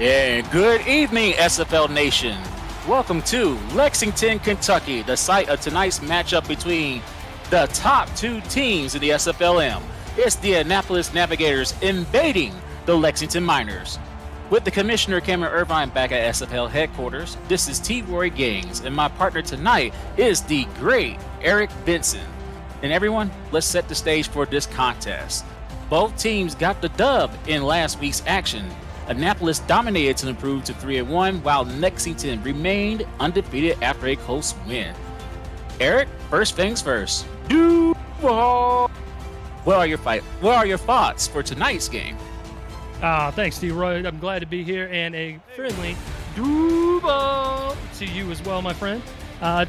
Yeah, good evening, SFL Nation. Welcome to Lexington, Kentucky, the site of tonight's matchup between the top two teams in the SFLm. It's the Annapolis Navigators invading the Lexington Miners. With the Commissioner Cameron Irvine back at SFL headquarters, this is T. Roy Gaines, and my partner tonight is the great Eric Benson. And everyone, let's set the stage for this contest. Both teams got the dub in last week's action. Annapolis dominated to improve to 3-1, while Lexington remained undefeated after a close win. Eric, first things first. What are your thoughts for tonight's game? Thanks, T. Roy. I'm glad to be here, and a friendly Duval to you as well, my friend.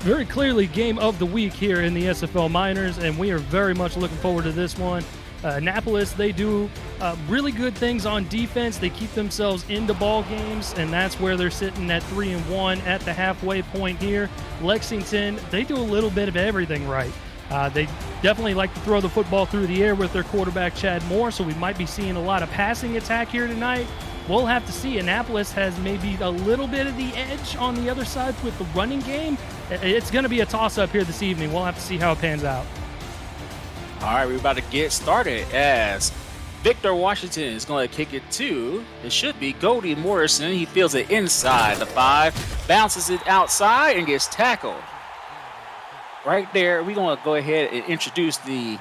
Very clearly game of the week here in the SFL Miners, and we are very much looking forward to this one. Annapolis, they do really good things on defense. They keep themselves into ball games, and that's where they're sitting at 3-1 at the halfway point here. Lexington, they do a little bit of everything right. They definitely like to throw the football through the air with their quarterback, Chad Moore, so we might be seeing a lot of passing attack here tonight. We'll have to see. Annapolis has maybe a little bit of the edge on the other side with the running game. It's going to be a toss-up here this evening. We'll have to see how it pans out. All right, we're about to get started as Victor Washington is going to kick it to, it should be Goldie Morrison. He feels it inside the 5, bounces it outside, and gets tackled. Right there, we're going to go ahead and introduce the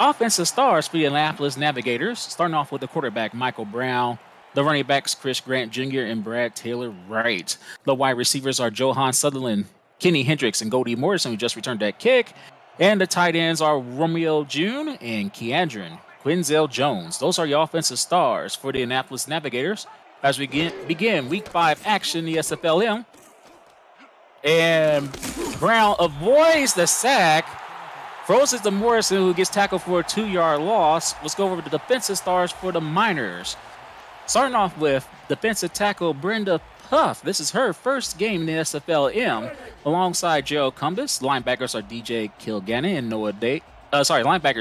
offensive stars for the Annapolis Navigators, starting off with the quarterback, Michael Brown. The running backs, Chris Grant Jr. and Brad Taylor Wright. The wide receivers are Johan Sutherland, Kenny Hendricks, and Goldie Morrison, who just returned that kick. And the tight ends are Romeo June and Keandron Quinzel Jones. Those are your offensive stars for the Annapolis Navigators as we begin Week 5 action in the SFLm. And Brown avoids the sack, throws it to Morrison, who gets tackled for a 2-yard loss. Let's go over to the defensive stars for the Miners. Starting off with defensive tackle Brenda Puff. This is her first game in the SFLm. Alongside Gerald Cumbus, linebackers are DJ Kilgannon and linebackers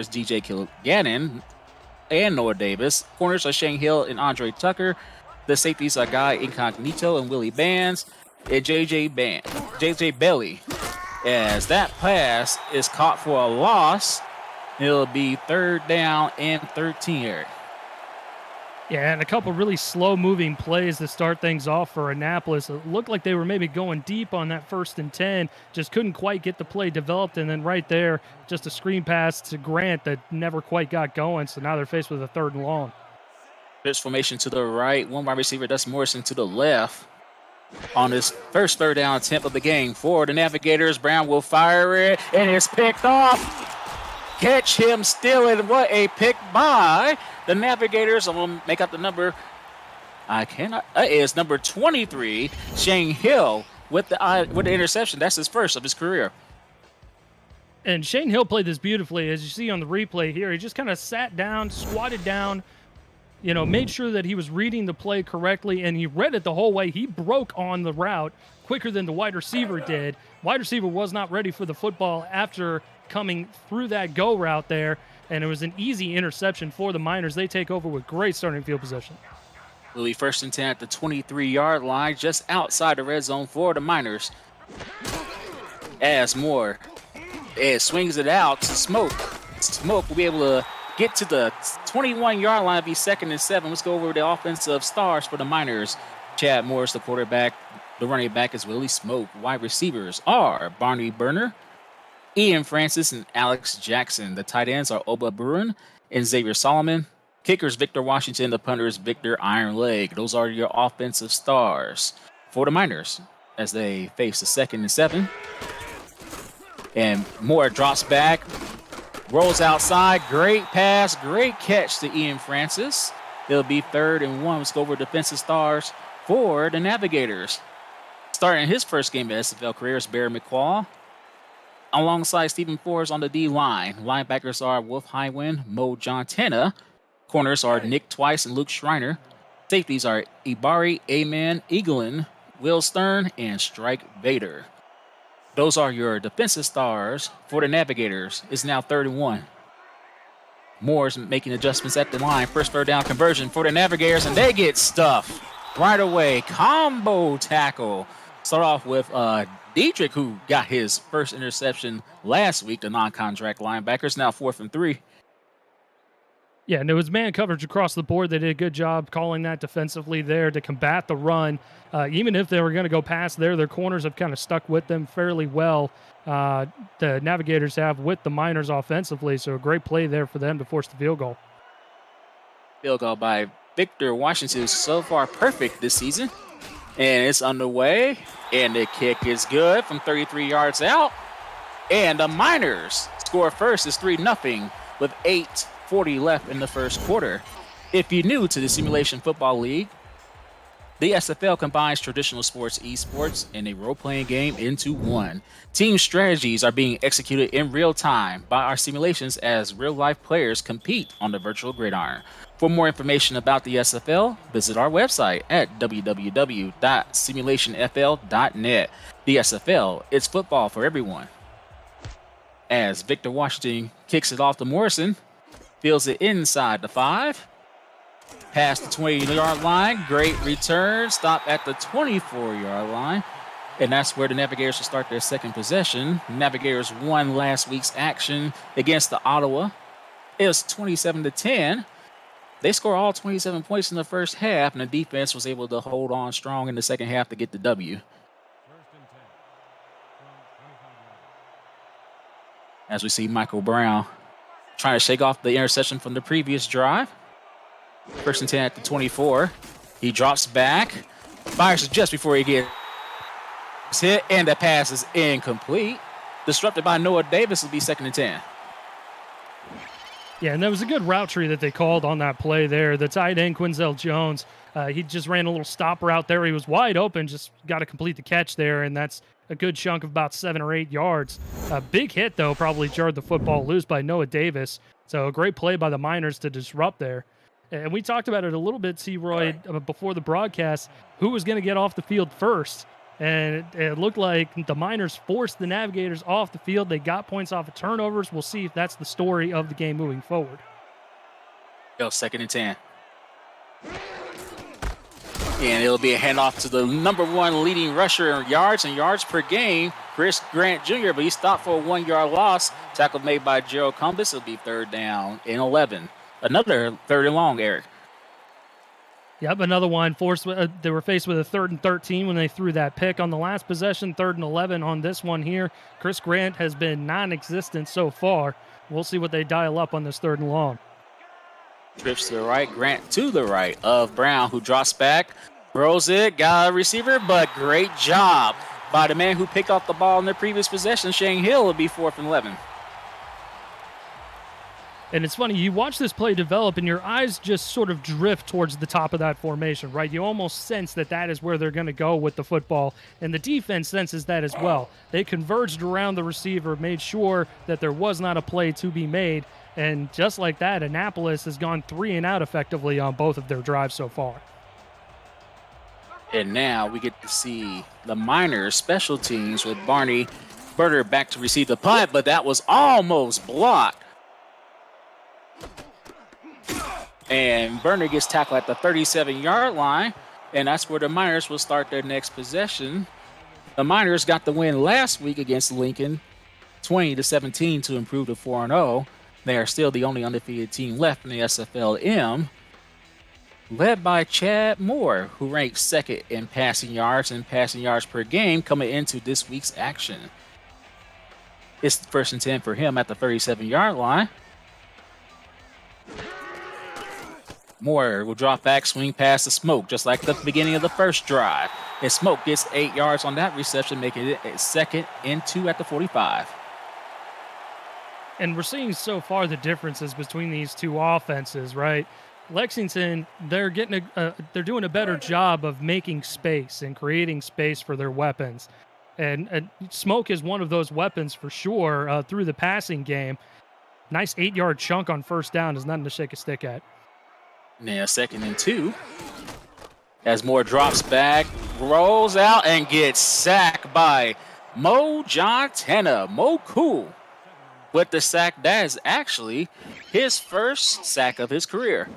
DJ Kilgannon and Noah Davis. Corners are Shane Hill and Andre Tucker. The safeties are Guy Incognito and Willie Bands and JJ Bailey. As that pass is caught for a loss, it'll be 3rd down and 13 here. Yeah, and a couple really slow-moving plays to start things off for Annapolis. It looked like they were maybe going deep on that 1st and 10, just couldn't quite get the play developed, and then right there, just a screen pass to Grant that never quite got going, so now they're faced with a 3rd and long. Pitch formation to the right, one wide receiver, that's Morrison, to the left. On his first 3rd down attempt of the game for the Navigators, Brown will fire it, and it's picked off. Catch him stealing. What a pick by the Navigators. I'm going to make up the number. Is number 23, Shane Hill, with the interception. That's his first of his career. And Shane Hill played this beautifully. As you see on the replay here, he just kind of sat down, squatted down, made sure that he was reading the play correctly, and he read it the whole way. He broke on the route quicker than the wide receiver did. Wide receiver was not ready for the football after coming through that go route there, and it was an easy interception for the Miners. They take over with great starting field position. Will be 1st and 10 at the 23-yard line, just outside the red zone for the Miners. As Moore swings it out to Smoke. Smoke will be able to get to the 21-yard line, be 2nd and 7. Let's go over the offensive stars for the Miners. Chad Morris, the quarterback. The running back is Willie Smoke. Wide receivers are Barney Burner, Ian Francis, and Alex Jackson. The tight ends are Oba Bruin and Xavier Solomon. Kickers, Victor Washington. The punters, Victor Ironleg. Those are your offensive stars for the Miners as they face the 2nd and 7. And Moore drops back, rolls outside. Great pass, great catch to Ian Francis. It'll be 3rd and 1. Let's go over defensive stars for the Navigators. Starting his first game of SFL career is Barry McCall, alongside Stephen Forbes on the D-line. Linebackers are Wolf Highwind, Mo Jontana. Corners are Nick Twice and Luke Schreiner. Safeties are Ibari, Amen, Eaglin, Will Stern, and Strike Vader. Those are your defensive stars for the Navigators. It's now 3rd and 1. Moore's making adjustments at the line. First 3rd down conversion for the Navigators, and they get stuffed. right away. Combo tackle. Start off with Dietrich, who got his first interception last week, the non-contract linebackers. Now 4th and 3. Yeah, and it was man coverage across the board. They did a good job calling that defensively there to combat the run. Even if they were going to go past there, their corners have kind of stuck with them fairly well. The Navigators have with the Miners offensively, so a great play there for them to force the field goal. Field goal by Victor Washington is so far perfect this season. And it's underway. And the kick is good from 33 yards out. And the Miners score first. It's 3-0 with 8:40 left in the first quarter. If you're new to the Simulation Football League, the SFL combines traditional sports, esports, and a role-playing game into one. Team strategies are being executed in real time by our simulations as real-life players compete on the virtual gridiron. For more information about the SFL, visit our website at www.simulationfl.net. The SFL, it's football for everyone. As Victor Washington kicks it off to Morrison, fields it inside the 5. Past the 20-yard line. Great return. Stop at the 24-yard line. And that's where the Navigators will start their second possession. Navigators won last week's action against the Ottawa. It was 27-10. They scored all 27 points in the first half, and the defense was able to hold on strong in the second half to get the W. As we see Michael Brown trying to shake off the interception from the previous drive. 1st and 10 at the 24. He drops back, fires it just before he gets hit, and the pass is incomplete. Disrupted by Noah Davis will be 2nd and 10. Yeah, and that was a good route tree that they called on that play there. The tight end, Quinzel Jones, he just ran a little stop route there. He was wide open, just got to complete the catch there, and that's a good chunk of about 7 or 8 yards. A big hit, though, probably jarred the football loose by Noah Davis. So a great play by the Miners to disrupt there. And we talked about it a little bit, T-Roy, before the broadcast, who was going to get off the field first. And it looked like the Miners forced the Navigators off the field. They got points off of turnovers. We'll see if that's the story of the game moving forward. 2nd and 10. And it'll be a handoff to the number 1 leading rusher in yards and yards per game, Chris Grant Jr., but he stopped for a 1-yard loss. Tackle made by Gerald Cumbus. It'll be 3rd down and 11. Another 3rd and long, Eric. Yep, another one. They were faced with a 3rd and 13 when they threw that pick on the last possession. 3rd and 11 on this one here. Chris Grant has been non-existent so far. We'll see what they dial up on this 3rd and long. Trips to the right, Grant to the right of Brown, who drops back, throws it, got a receiver, but great job by the man who picked up the ball in the previous possession. Shane Hill will be 4th and 11. And it's funny, you watch this play develop and your eyes just sort of drift towards the top of that formation, right? You almost sense that that is where they're going to go with the football, and the defense senses that as well. They converged around the receiver, made sure that there was not a play to be made, and just like that, Annapolis has gone 3 and out effectively on both of their drives so far. And now we get to see the Miners special teams with Barney Berger back to receive the punt, but that was almost blocked. And Berner gets tackled at the 37-yard line, and that's where the Miners will start their next possession. The Miners got the win last week against Lincoln, 20-17 to improve to 4-0. They are still the only undefeated team left in the SFLm, led by Chad Moore, who ranks 2nd in passing yards and passing yards per game coming into this week's action. It's 1st and 10 for him at the 37-yard line. Moore will drop back, swing past the Smoke, just like the beginning of the first drive. And Smoke gets 8 yards on that reception, making it a 2nd and 2 at the 45. And we're seeing so far the differences between these two offenses, right? Lexington, they're doing a better job of making space and creating space for their weapons. And Smoke is one of those weapons for sure through the passing game. Nice 8-yard chunk on 1st down is nothing to shake a stick at. Now 2nd and 2. As Moore drops back, rolls out, and gets sacked by Mo Jontana. Mo Cool with the sack. That is actually his first sack of his career.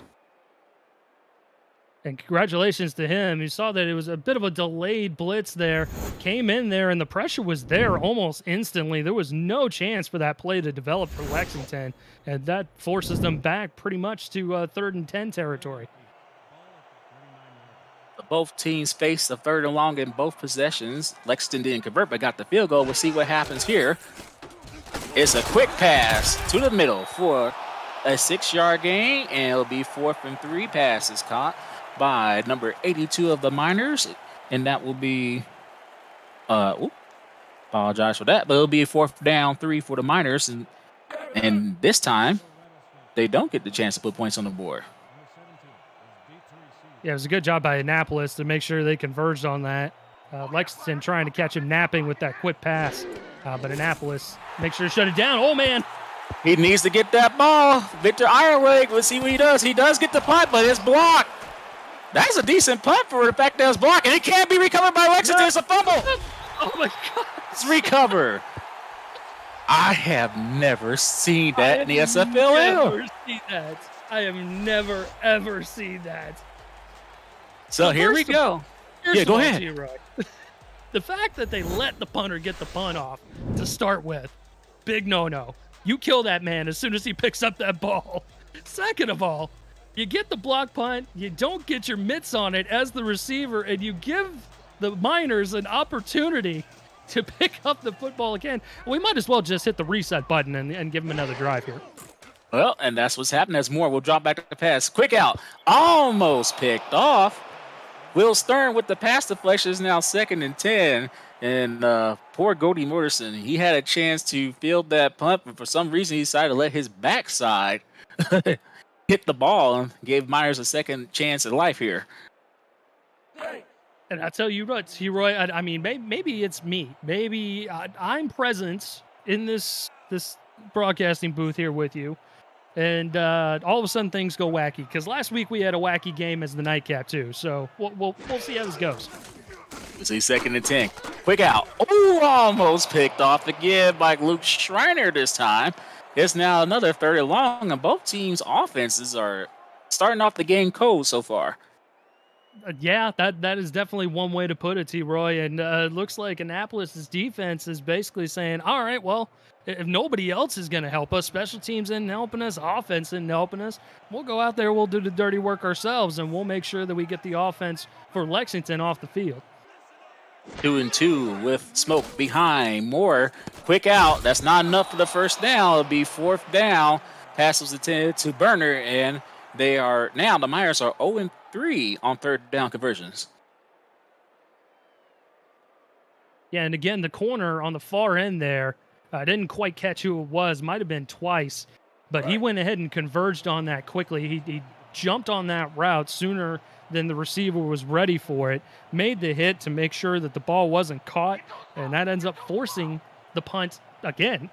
And congratulations to him. You saw that it was a bit of a delayed blitz there. Came in there, and the pressure was there almost instantly. There was no chance for that play to develop for Lexington, and that forces them back pretty much to 3rd and 10 territory. Both teams faced a 3rd and long in both possessions. Lexington didn't convert, but got the field goal. We'll see what happens here. It's a quick pass to the middle for a 6-yard gain, and it'll be 4th and 3. Passes caught by number 82 of the Miners, and that will be, apologize for that, but it'll be a 4th down 3 for the Miners, and this time they don't get the chance to put points on the board. Yeah, it was a good job by Annapolis to make sure they converged on that. Lexington trying to catch him napping with that quick pass, but Annapolis make sure to shut it down. Oh, man. He needs to get that ball. Victor Ironleg, let's see what he does. He does get the punt, but it's blocked. That's a decent punt for the fact that it's blocked, and it can't be recovered by Lexington. No. It's a fumble. Oh, my God. It's recovered. I have never seen that in the SFLm. I have never, ever seen that. So here we go. Yeah, go ahead. The fact that they let the punter get the punt off to start with, big no-no. You kill that man as soon as he picks up that ball. Second of all, you get the block punt, you don't get your mitts on it as the receiver, and you give the Miners an opportunity to pick up the football again. We might as well just hit the reset button and give them another drive here. Well, and that's what's happening. As more will drop back to the pass. Quick out. Almost picked off. Will Stern with the pass deflection is now 2nd and 10. And poor Goldie Morrison, he had a chance to field that punt, but for some reason he decided to let his backside hit the ball and gave Myers a second chance at life here. And I tell you what, T-Roy, I mean, maybe it's me. Maybe I'm present in this broadcasting booth here with you. And all of a sudden things go wacky. Because last week we had a wacky game as the nightcap too. So we'll see how this goes. It's a 2nd and 10. Quick out. Oh, almost picked off again by Luke Schreiner this time. It's now another 3rd and long, and both teams' offenses are starting off the game cold so far. Yeah, that is definitely one way to put it, T-Roy. And it looks like Annapolis' defense is basically saying, all right, well, if nobody else is going to help us, special teams isn't helping us, offense isn't helping us, we'll go out there, we'll do the dirty work ourselves, and we'll make sure that we get the offense for Lexington off the field. 2 and 2 with smoke behind. Moore, quick out. That's not enough for the first down. It'll be 4th down. Pass was intended to Burner, and they are now, the Miners are 0-3 on 3rd down conversions. Yeah, and again, the corner on the far end there, I didn't quite catch who it was. Might have been twice, but he went ahead and converged on that quickly. He jumped on that route sooner than the receiver was ready for it, made the hit to make sure that the ball wasn't caught, and that ends up forcing the punt again.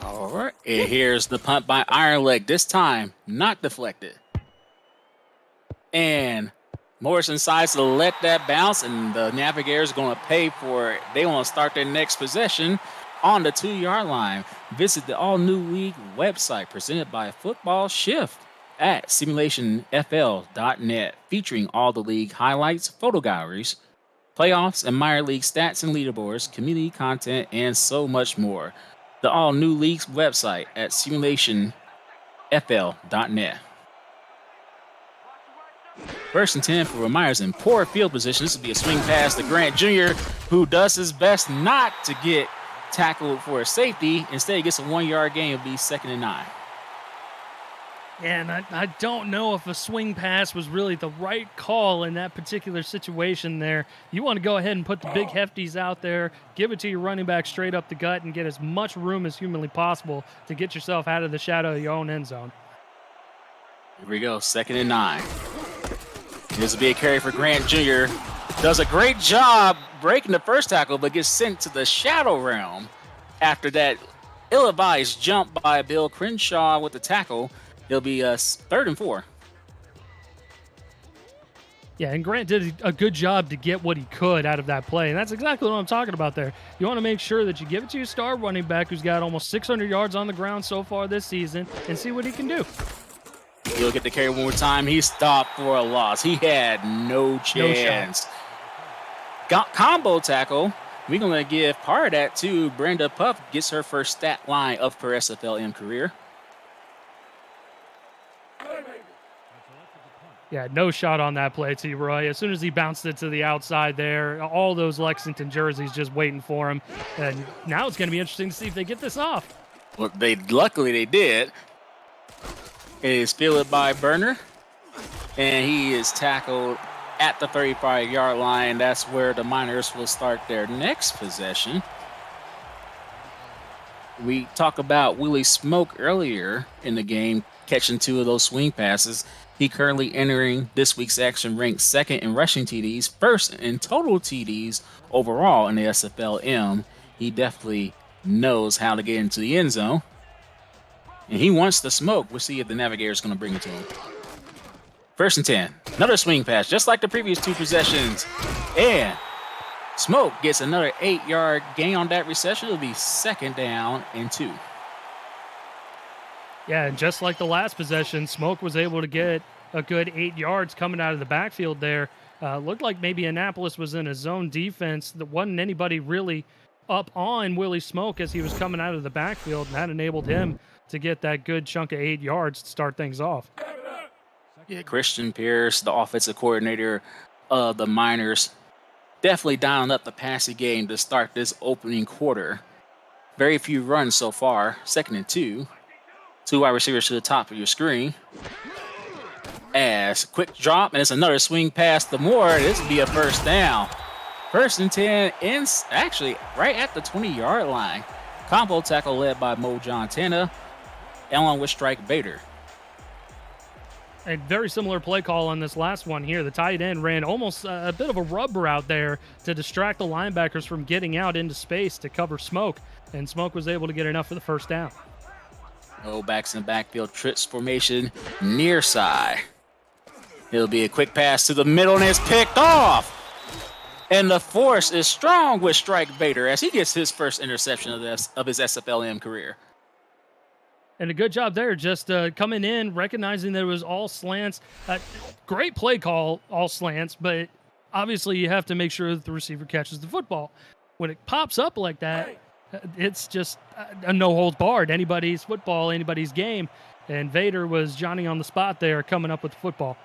All right, and here's the punt by Ironleg. This time, not deflected. And Morrison decides to let that bounce, and the Navigators are going to pay for it. They want to start their next possession on the 2-yard line. Visit the all-new league website presented by Football Shift at simulationfl.net, featuring all the league highlights, photo galleries, playoffs and minor league stats and leaderboards, community content, and so much more. The all-new league's website at simulationfl.net. 1st and 10 for Myers in poor field position. This will be a swing pass to Grant Jr., who does his best not to get tackled for a safety. Instead, he gets a 1-yard gain. It'll be 2nd and 9. And I don't know if a swing pass was really the right call in that particular situation there. You want to go ahead and put the big hefties out there, give it to your running back straight up the gut, and get as much room as humanly possible to get yourself out of the shadow of your own end zone. Here we go, 2nd and 9. This will be a carry for Grant Jr. Does a great job breaking the first tackle, but gets sent to the shadow realm after that ill-advised jump by Bill Crenshaw with the tackle. It'll be 3rd and 4. Yeah, and Grant did a good job to get what he could out of that play, and that's exactly what I'm talking about there. You want to make sure that you give it to your star running back who's got almost 600 yards on the ground so far this season and see what he can do. He'll get the carry one more time. He stopped for a loss. He had no chance. Got combo tackle. We're going to give part of that to Brenda Puff. Gets her first stat line of her SFLm career. Yeah, no shot on that play, T-Roy. As soon as he bounced it to the outside there, all those Lexington jerseys just waiting for him. And now it's going to be interesting to see if they get this off. Well, luckily they did. It is fielded by Burner, and he is tackled at the 35-yard line. That's where the Miners will start their next possession. We talked about Willie Smoke earlier in the game, catching 2 of those swing passes. He currently entering this week's action ranked 2nd in rushing TDs, 1st in total TDs overall in the SFLm. He definitely knows how to get into the end zone. And he wants the smoke. We'll see if the Navigators going to bring it to him. 1st and 10. Another swing pass, just like the previous 2 possessions. And Smoke gets another 8-yard gain on that reception. It'll be 2nd down and 2. Yeah, and just like the last possession, Smoke was able to get a good 8 yards coming out of the backfield there. Looked like maybe Annapolis was in a zone defense. There wasn't anybody really up on Willie Smoke as he was coming out of the backfield, and that enabled him to get that good chunk of 8 yards to start things off. Yeah, Christian Pierce, the offensive coordinator of the Miners, definitely dialing up the passing game to start this opening quarter. Very few runs so far. 2nd and 2. 2 wide receivers to the top of your screen. As quick drop, and it's another swing pass to Moore. This will be a 1st down. 1st and 10, actually right at the 20-yard line. Combo tackle led by Mo John Tana, along with Strike Bader. A very similar play call on this last one here. The tight end ran almost a bit of a rub route there to distract the linebackers from getting out into space to cover Smoke, and Smoke was able to get enough for the 1st down. No backs in the backfield, trips formation near side. It'll be a quick pass to the middle, and it's picked off. And the force is strong with Strike Bader as he gets his first interception of his SFLm career. And a good job there, just coming in, recognizing that it was all slants. Great play call, all slants, but obviously you have to make sure that the receiver catches the football. When it pops up like that, it's just a no holds barred. Anybody's football, anybody's game. And Vader was Johnny on the spot there, coming up with the football.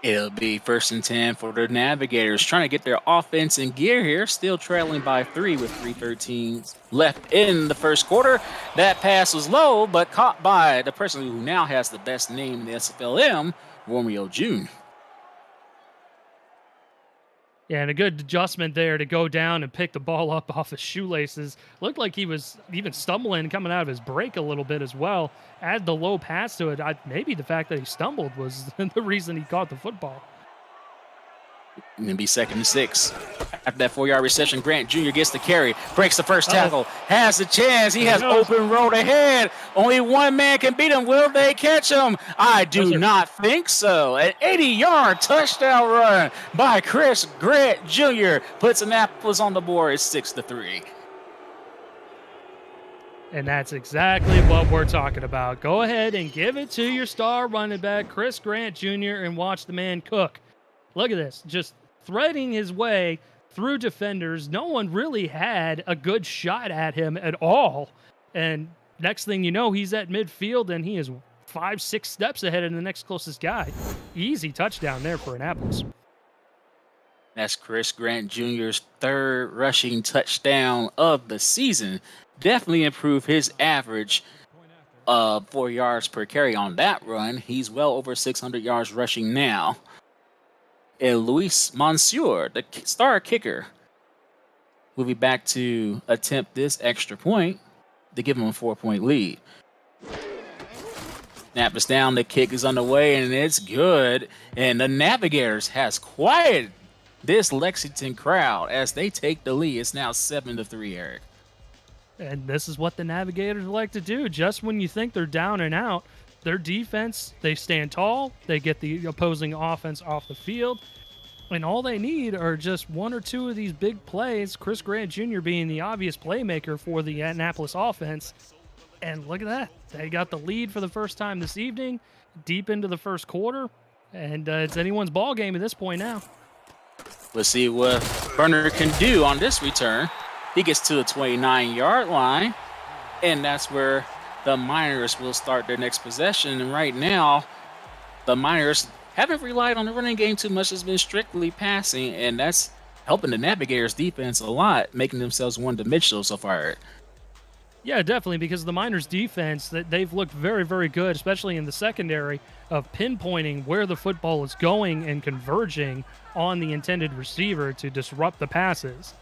It'll be 1st and 10 for the Navigators, trying to get their offense in gear here, still trailing by 3 with 3:13 left in the 1st quarter. That pass was low, but caught by the person who now has the best name in the SFLm, Romeo June. Yeah, and a good adjustment there to go down and pick the ball up off his shoelaces. Looked like he was even stumbling, coming out of his break a little bit as well. Add the low pass to it. Maybe the fact that he stumbled was the reason he caught the football. And then be 2nd and 6. After that 4-yard reception, Grant Jr. gets the carry, breaks the first tackle, has a chance. He has open road ahead. Only one man can beat him. Will they catch him? I do not think so. An 80-yard touchdown run by Chris Grant Jr. puts Annapolis on the board. It's 6-3. And that's exactly what we're talking about. Go ahead and give it to your star running back, Chris Grant Jr., and watch the man cook. Look at this, just threading his way through defenders. No one really had a good shot at him at all. And next thing you know, he's at midfield, and he is 5-6 steps ahead of the next closest guy. Easy touchdown there for Annapolis. That's Chris Grant Jr.'s 3rd rushing touchdown of the season. Definitely improved his average of 4 yards per carry on that run. He's well over 600 yards rushing now. And Luis Monsieur, the star kicker, will be back to attempt this extra point to give him a 4-point lead. Snap is down, the kick is underway, and it's good. And the Navigators has quieted this Lexington crowd as they take the lead. It's now 7-3, Eric. And this is what the Navigators like to do. Just when you think they're down and out, their defense, they stand tall, they get the opposing offense off the field, and all they need are just 1 or 2 of these big plays, Chris Grant Jr. being the obvious playmaker for the Annapolis offense, And look at that. They got the lead for the first time this evening, deep into the first quarter. And it's anyone's ball game at this point now. Let's see what Burner can do on this return. He gets to the 29-yard line, and that's where the Miners will start their next possession. And right now, the Miners haven't relied on the running game too much. It's been strictly passing, and that's helping the Navigators defense a lot, making themselves one-dimensional so far. Yeah, definitely, because the Miners' defense, they've looked very, very good, especially in the secondary, of pinpointing where the football is going and converging on the intended receiver to disrupt the passes.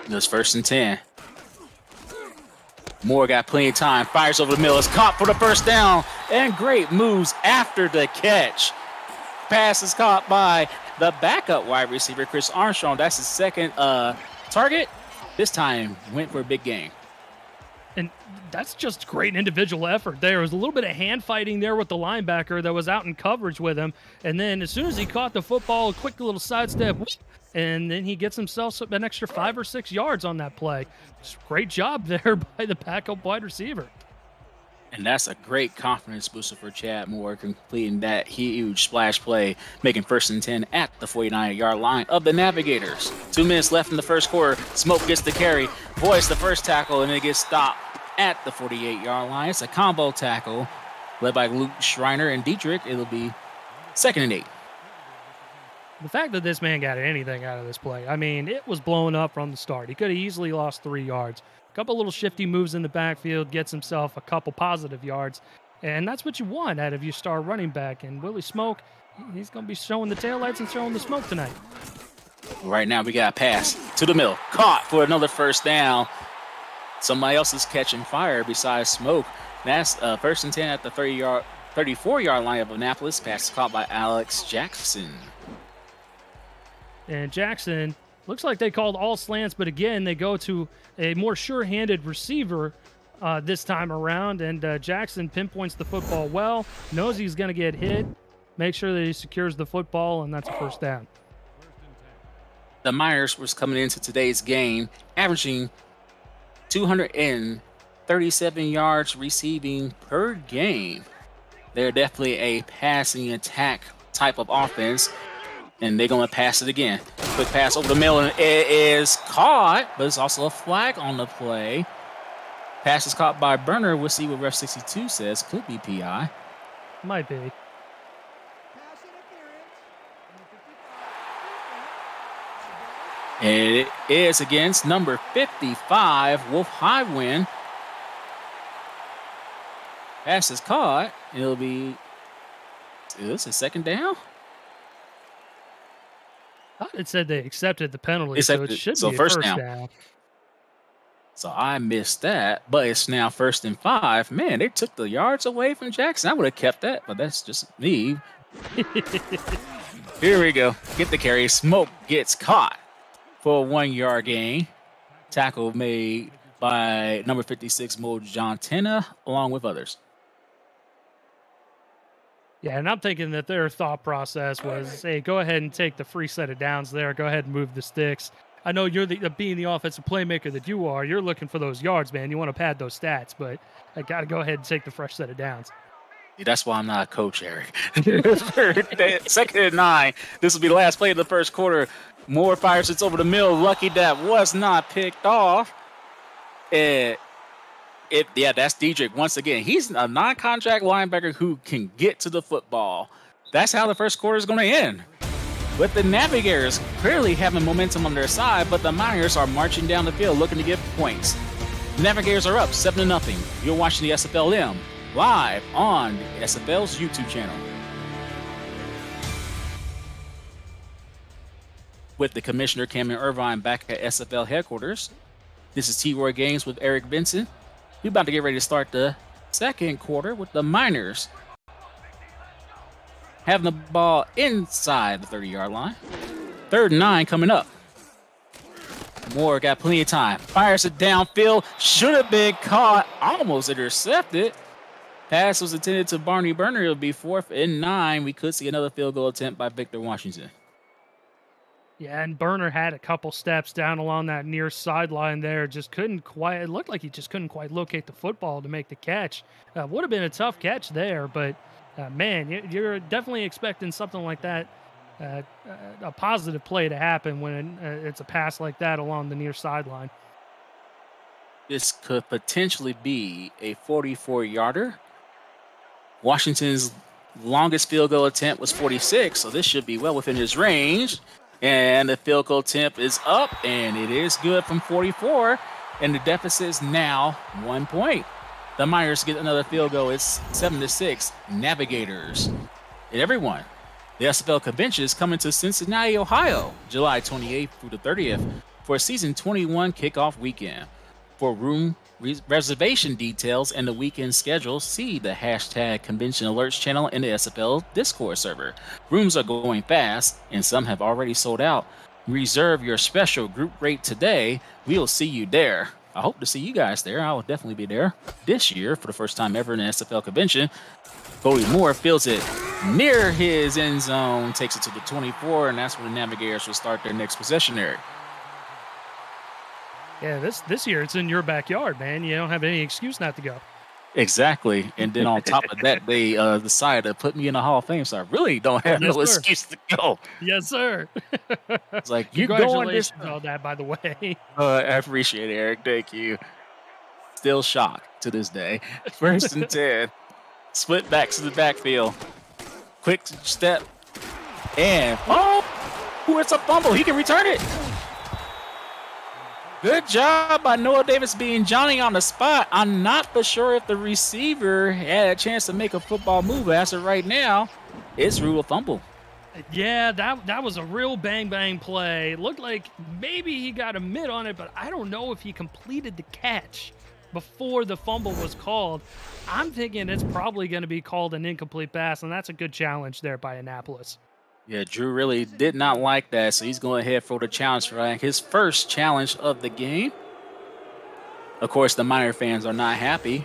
It's 1st and 10. Moore got plenty of time, fires over the middle, is caught for the first down, and great moves after the catch. Pass is caught by the backup wide receiver, Chris Armstrong. That's his second target. This time went for a big gain. And that's just great individual effort there. There was a little bit of hand fighting there with the linebacker that was out in coverage with him. And then as soon as he caught the football, a quick little sidestep, and then he gets himself an extra 5 or 6 yards on that play. Just great job there by the backup wide receiver. And that's a great confidence booster for Chad Moore, completing that huge splash play, making 1st and 10 at the 49-yard line of the Navigators. 2 minutes left in the first quarter. Smoke gets the carry, voids the first tackle, and it gets stopped at the 48-yard line. It's a combo tackle led by Luke Schreiner and Dietrich. It'll be 2nd and 8. The fact that this man got anything out of this play, I mean, it was blown up from the start. He could have easily lost 3 yards. A couple little shifty moves in the backfield, gets himself a couple positive yards, and that's what you want out of your star running back. And Willie Smoke, he's going to be showing the taillights and showing the smoke tonight. Right now we got a pass to the middle, caught for another first down. Somebody else is catching fire besides Smoke. That's 1st and 10 at the 34-yard line of Annapolis. Pass caught by Alex Jackson. And Jackson, looks like they called all slants, but again, they go to a more sure-handed receiver this time around, and Jackson pinpoints the football well, knows he's going to get hit, make sure that he secures the football, and that's a first down. The Miners was coming into today's game, averaging 237 yards receiving per game. They're definitely a passing attack type of offense. And they're going to pass it again. Quick pass over the middle, and it is caught, but it's also a flag on the play. Pass is caught by Burner. We'll see what Ref 62 says. Could be PI. Might be. And it is against number 55, Wolf Highwind. Pass is caught. It'll be, this is 2nd down? It said they accepted the penalty, so it should be a first down. So I missed that, but it's now 1st and 5. Man, they took the yards away from Jackson. I would have kept that, but that's just me. Here we go. Get the carry. Smoke gets caught for a 1-yard gain. Tackle made by number 56, Mo John Tena, along with others. Yeah, and I'm thinking that their thought process was, hey, go ahead and take the free set of downs there. Go ahead and move the sticks. I know you're being the offensive playmaker that you are. You're looking for those yards, man. You want to pad those stats, but I got to go ahead and take the fresh set of downs. That's why I'm not a coach, Eric. 2nd and 9. This will be the last play of the first quarter. Moore fires it over the middle. Lucky that was not picked off. Yeah, that's Dietrich once again. He's a non-contract linebacker who can get to the football. That's how the first quarter is going to end. With the Navigators clearly having momentum on their side, but the Miners are marching down the field looking to get points. The Navigators are up 7-0. You're watching the SFLm live on SFL's YouTube channel. With the Commissioner Cameron Irvine back at SFL headquarters, this is T-Roy Games with Eric Benson. We're about to get ready to start the second quarter with the Miners having the ball inside the 30-yard line. 3rd and 9 coming up. Moore got plenty of time. Fires it downfield. Should have been caught. Almost intercepted. Pass was intended to Barney Burner. It'll be 4th and 9. We could see another field goal attempt by Victor Washington. Yeah, and Burner had a couple steps down along that near sideline there. Just couldn't quite, it looked like he just couldn't quite locate the football to make the catch. Would have been a tough catch there, but man, you're definitely expecting something like that, a positive play to happen when it's a pass like that along the near sideline. This could potentially be a 44-yarder. Washington's longest field goal attempt was 46, so this should be well within his range. And the field goal attempt is up, and it is good from 44, and the deficit is now 1 point. The Miners get another field goal. It's 7-6. Navigators. And everyone, the SFL convention is coming to Cincinnati, Ohio, July 28th through the 30th for a season 21 kickoff weekend. For room reservation details and the weekend schedule, see the hashtag Convention Alerts channel in the SFL Discord server. Rooms are going fast, and some have already sold out. Reserve your special group rate today. We'll see you there. I hope to see you guys there. I will definitely be there this year for the first time ever in the SFL convention. Cody Moore fields it near his end zone, takes it to the 24, and that's when the Navigators will start their next possession there. Yeah, this year it's in your backyard, man. You don't have any excuse not to go. Exactly. And then on top of that, they decided to put me in the Hall of Fame, so I really don't have no excuse to go. Yes, sir. It's like, you're going this. Congratulations on that, by the way. I appreciate it, Eric. Thank you. Still shocked to this day. 1st and 10. Split back to the backfield. Quick step. And, it's a fumble. He can return it. Good job by Noah Davis being Johnny on the spot. I'm not for sure if the receiver had a chance to make a football move. As of right now, it's ruled a fumble. Yeah, that was a real bang play. It looked like maybe he got a mid on it, but I don't know if he completed the catch before the fumble was called. I'm thinking it's probably going to be called an incomplete pass, and that's a good challenge there by Annapolis. Yeah, Drew really did not like that, so he's going ahead for the challenge flag. His first challenge of the game. Of course, the Miner fans are not happy.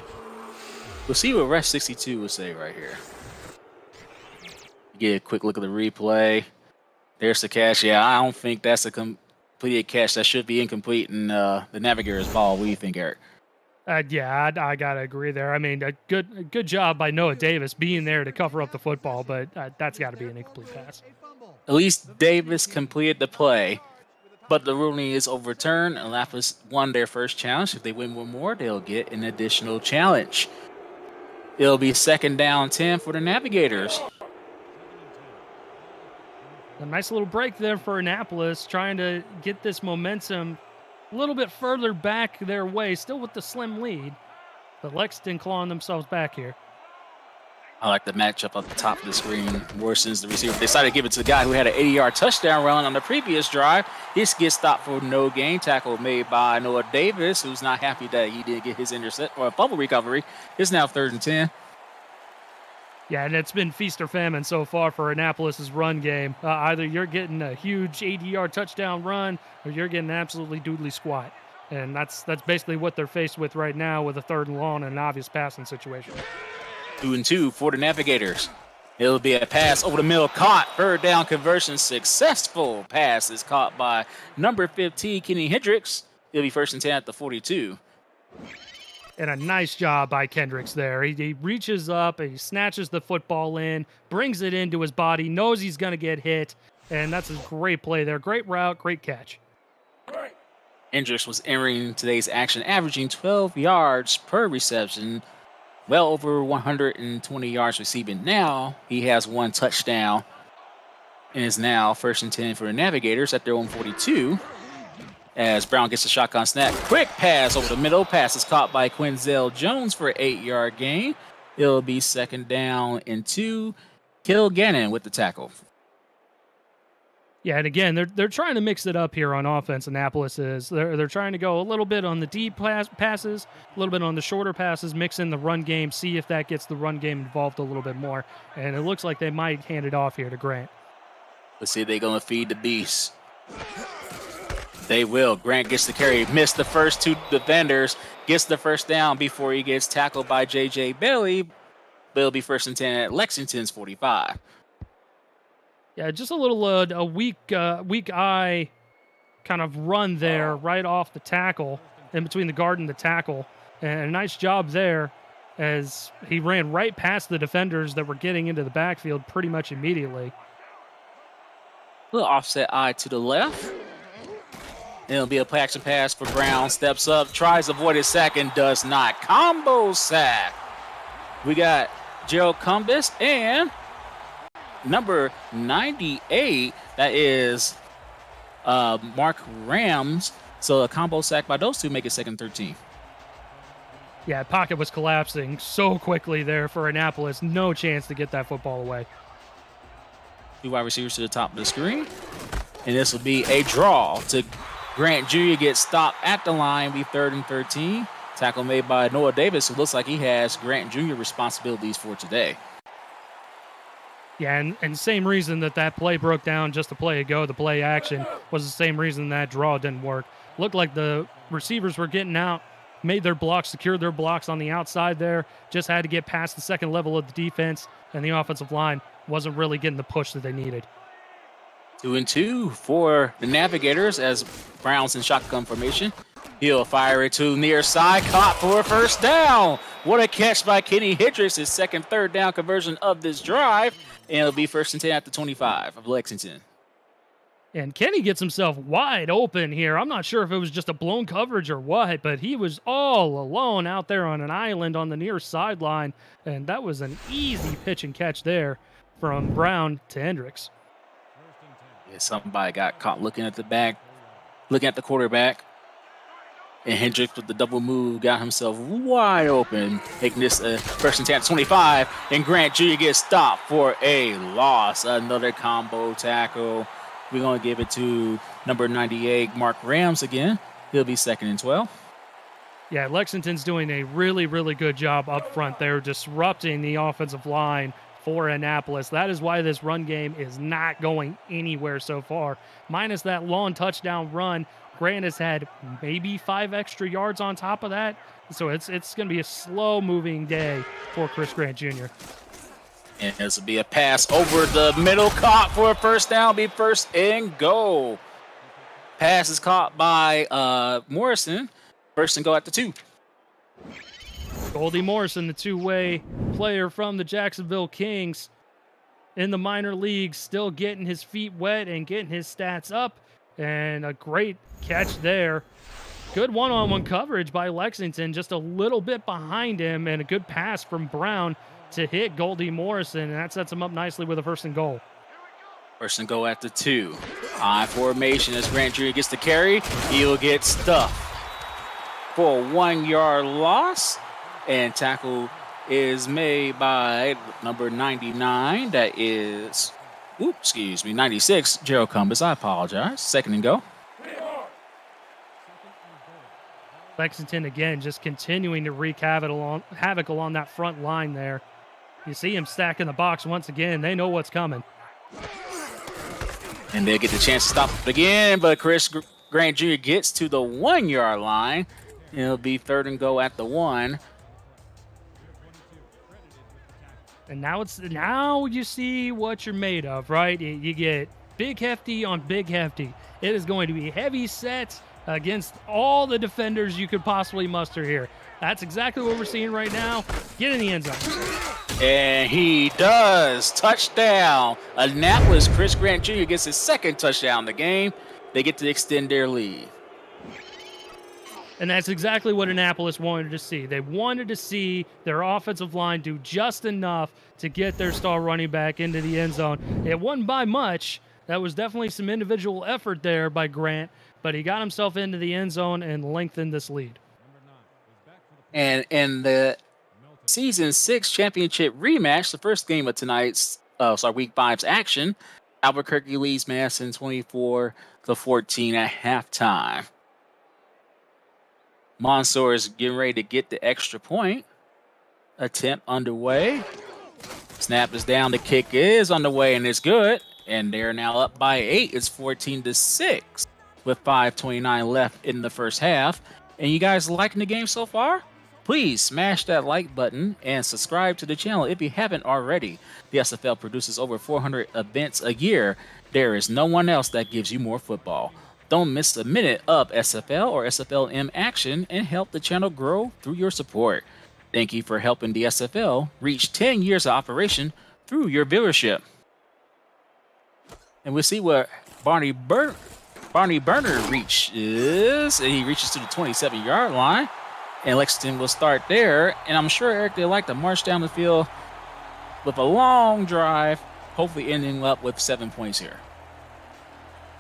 We'll see what Ref 62 will say right here. Get a quick look at the replay. There's the catch. Yeah, I don't think that's a completed catch. That should be incomplete in the Navigators' ball. What do you think, Eric? Yeah, I gotta agree there. I mean, a good job by Noah Davis being there to cover up the football, but that's got to be an incomplete pass. At least Davis completed the play, but the ruling is overturned. Annapolis won their first challenge. If they win one more, they'll get an additional challenge. It'll be 2nd down 10 for the Navigators. A nice little break there for Annapolis, trying to get this momentum a little bit further back their way, still with the slim lead. But Lexington clawing themselves back here. I like the matchup up the top of the screen. Worson's the receiver. They decided to give it to the guy who had an 80-yard touchdown run on the previous drive. This gets stopped for no gain. Tackle made by Noah Davis, who's not happy that he didn't get his intercept or fumble recovery. It's now 3rd and 10. Yeah, and it's been feast or famine so far for Annapolis' run game. Either you're getting a huge 80-yard touchdown run or you're getting absolutely doodly squat. And that's basically what they're faced with right now with a 3rd and long and an obvious passing situation. 2 and 2 for the Navigators. It'll be a pass over the middle, caught. 3rd down conversion, successful pass is caught by number 15, Kenny Hendricks. It'll be 1st and 10 at the 42. And a nice job by Kendricks there. He reaches up, he snatches the football in, brings it into his body, knows he's going to get hit, and that's a great play there. Great route, great catch. Hendricks was entering today's action, averaging 12 yards per reception, well over 120 yards receiving. Now he has 1 touchdown and is now 1st and 10 for the Navigators at their own 42. As Brown gets a shotgun snap. Quick pass over the middle. Pass is caught by Quinzel Jones for an 8-yard gain. It'll be 2nd down and 2. Kilgannon with the tackle. Yeah, and again, they're trying to mix it up here on offense. Annapolis is. They're trying to go a little bit on the deep passes, a little bit on the shorter passes, mix in the run game, see if that gets the run game involved a little bit more. And it looks like they might hand it off here to Grant. Let's see if they're going to feed the beast. They will. Grant gets the carry. Missed the first 2 defenders. Gets the 1st down before he gets tackled by J.J. Bailey. But it'll be 1st and 10 at Lexington's 45. Yeah, just a little a weak eye kind of run there right off the tackle, in between the guard and the tackle. And a nice job there as he ran right past the defenders that were getting into the backfield pretty much immediately. Little offset eye to the left. It'll be a play action pass for Brown. Steps up, tries to avoid his sack, and does not. Combo sack. We got Gerald Cumbus and number 98. That is Mark Rams. So a combo sack by those two make it 2nd 13. Yeah, pocket was collapsing so quickly there for Annapolis. No chance to get that football away. 2 wide receivers to the top of the screen. And this will be a draw to Grant Jr. Gets stopped at the line. Be 3rd and 13. Tackle made by Noah Davis, who looks like he has Grant Jr. responsibilities for today. Yeah, and same reason that play broke down just a play ago, the play action, was the same reason that draw didn't work. Looked like the receivers were getting out, made their blocks, secured their blocks on the outside there, just had to get past the second level of the defense, and the offensive line wasn't really getting the push that they needed. 2 and 2 for the Navigators as Brown's in shotgun formation. He'll fire it to near side, caught for a first down. What a catch by Kenny Hendricks, his 2nd third down conversion of this drive. And it'll be 1st and 10 at the 25 of Lexington. And Kenny gets himself wide open here. I'm not sure if it was just a blown coverage or what, but he was all alone out there on an island on the near sideline. And that was an easy pitch and catch there from Brown to Hendricks. Yeah, somebody got caught looking at the back, looking at the quarterback. And Hendricks with the double move got himself wide open, making this a 1st and 10 at 25. And Grant Jr. gets stopped for a loss. Another combo tackle. We're going to give it to number 98, Mark Rams again. He'll be 2nd and 12. Yeah, Lexington's doing a really, really good job up front there, disrupting the offensive line for Annapolis. That is why this run game is not going anywhere so far. Minus that long touchdown run, Grant has had maybe 5 extra yards on top of that. So it's going to be a slow-moving day for Chris Grant Jr. And this will be a pass over the middle, caught for a first down, be 1st and goal. Pass is caught by Morrison. 1st and goal at the 2. Goldie Morrison, the two-way player from the Jacksonville Kings in the minor leagues, still getting his feet wet and getting his stats up. And a great catch there. Good one-on-one coverage by Lexington, just a little bit behind him, and a good pass from Brown to hit Goldie Morrison, and that sets him up nicely with a 1st and goal. 1st and goal at the 2. High formation as Grant Jr. gets the carry. He'll get stuffed for a 1-yard loss. And tackle is made by number 99. That is, 96, Gerald Cumbus. I apologize. 2nd and goal. Lexington, again, just continuing to wreak havoc along that front line there. You see him stacking the box once again. They know what's coming. And they'll get the chance to stop it again, but Chris Grant Jr. gets to the 1-yard line. It'll be 3rd and goal at the 1. And now you see what you're made of, right? You get big hefty on big hefty. It is going to be heavy sets against all the defenders you could possibly muster here. That's exactly what we're seeing right now. Get in the end zone. And he does. Touchdown. Annapolis, Chris Grant Jr. gets his 2nd touchdown in the game. They get to extend their lead. And that's exactly what Annapolis wanted to see. They wanted to see their offensive line do just enough to get their star running back into the end zone. It wasn't by much. That was definitely some individual effort there by Grant, but he got himself into the end zone and lengthened this lead. And in the Season 6 championship rematch, the first game of tonight's, Week 5's action, Albuquerque leads Madison 24-14 at halftime. Monsoor is getting ready to get the extra point. Attempt underway. Snap is down. The kick is underway, and it's good. And they're now up by 8. It's 14-6 with 5:29 left in the first half. And you guys liking the game so far? Please smash that like button and subscribe to the channel if you haven't already. The SFL produces over 400 events a year. There is no one else that gives you more football. Don't miss a minute of SFL or SFLm action and help the channel grow through your support. Thank you for helping the SFL reach 10 years of operation through your viewership. And we'll see what Barney Burner reaches. He reaches to the 27-yard line. And Lexington will start there. And I'm sure, Eric, they like to march down the field with a long drive, hopefully ending up with 7 points here.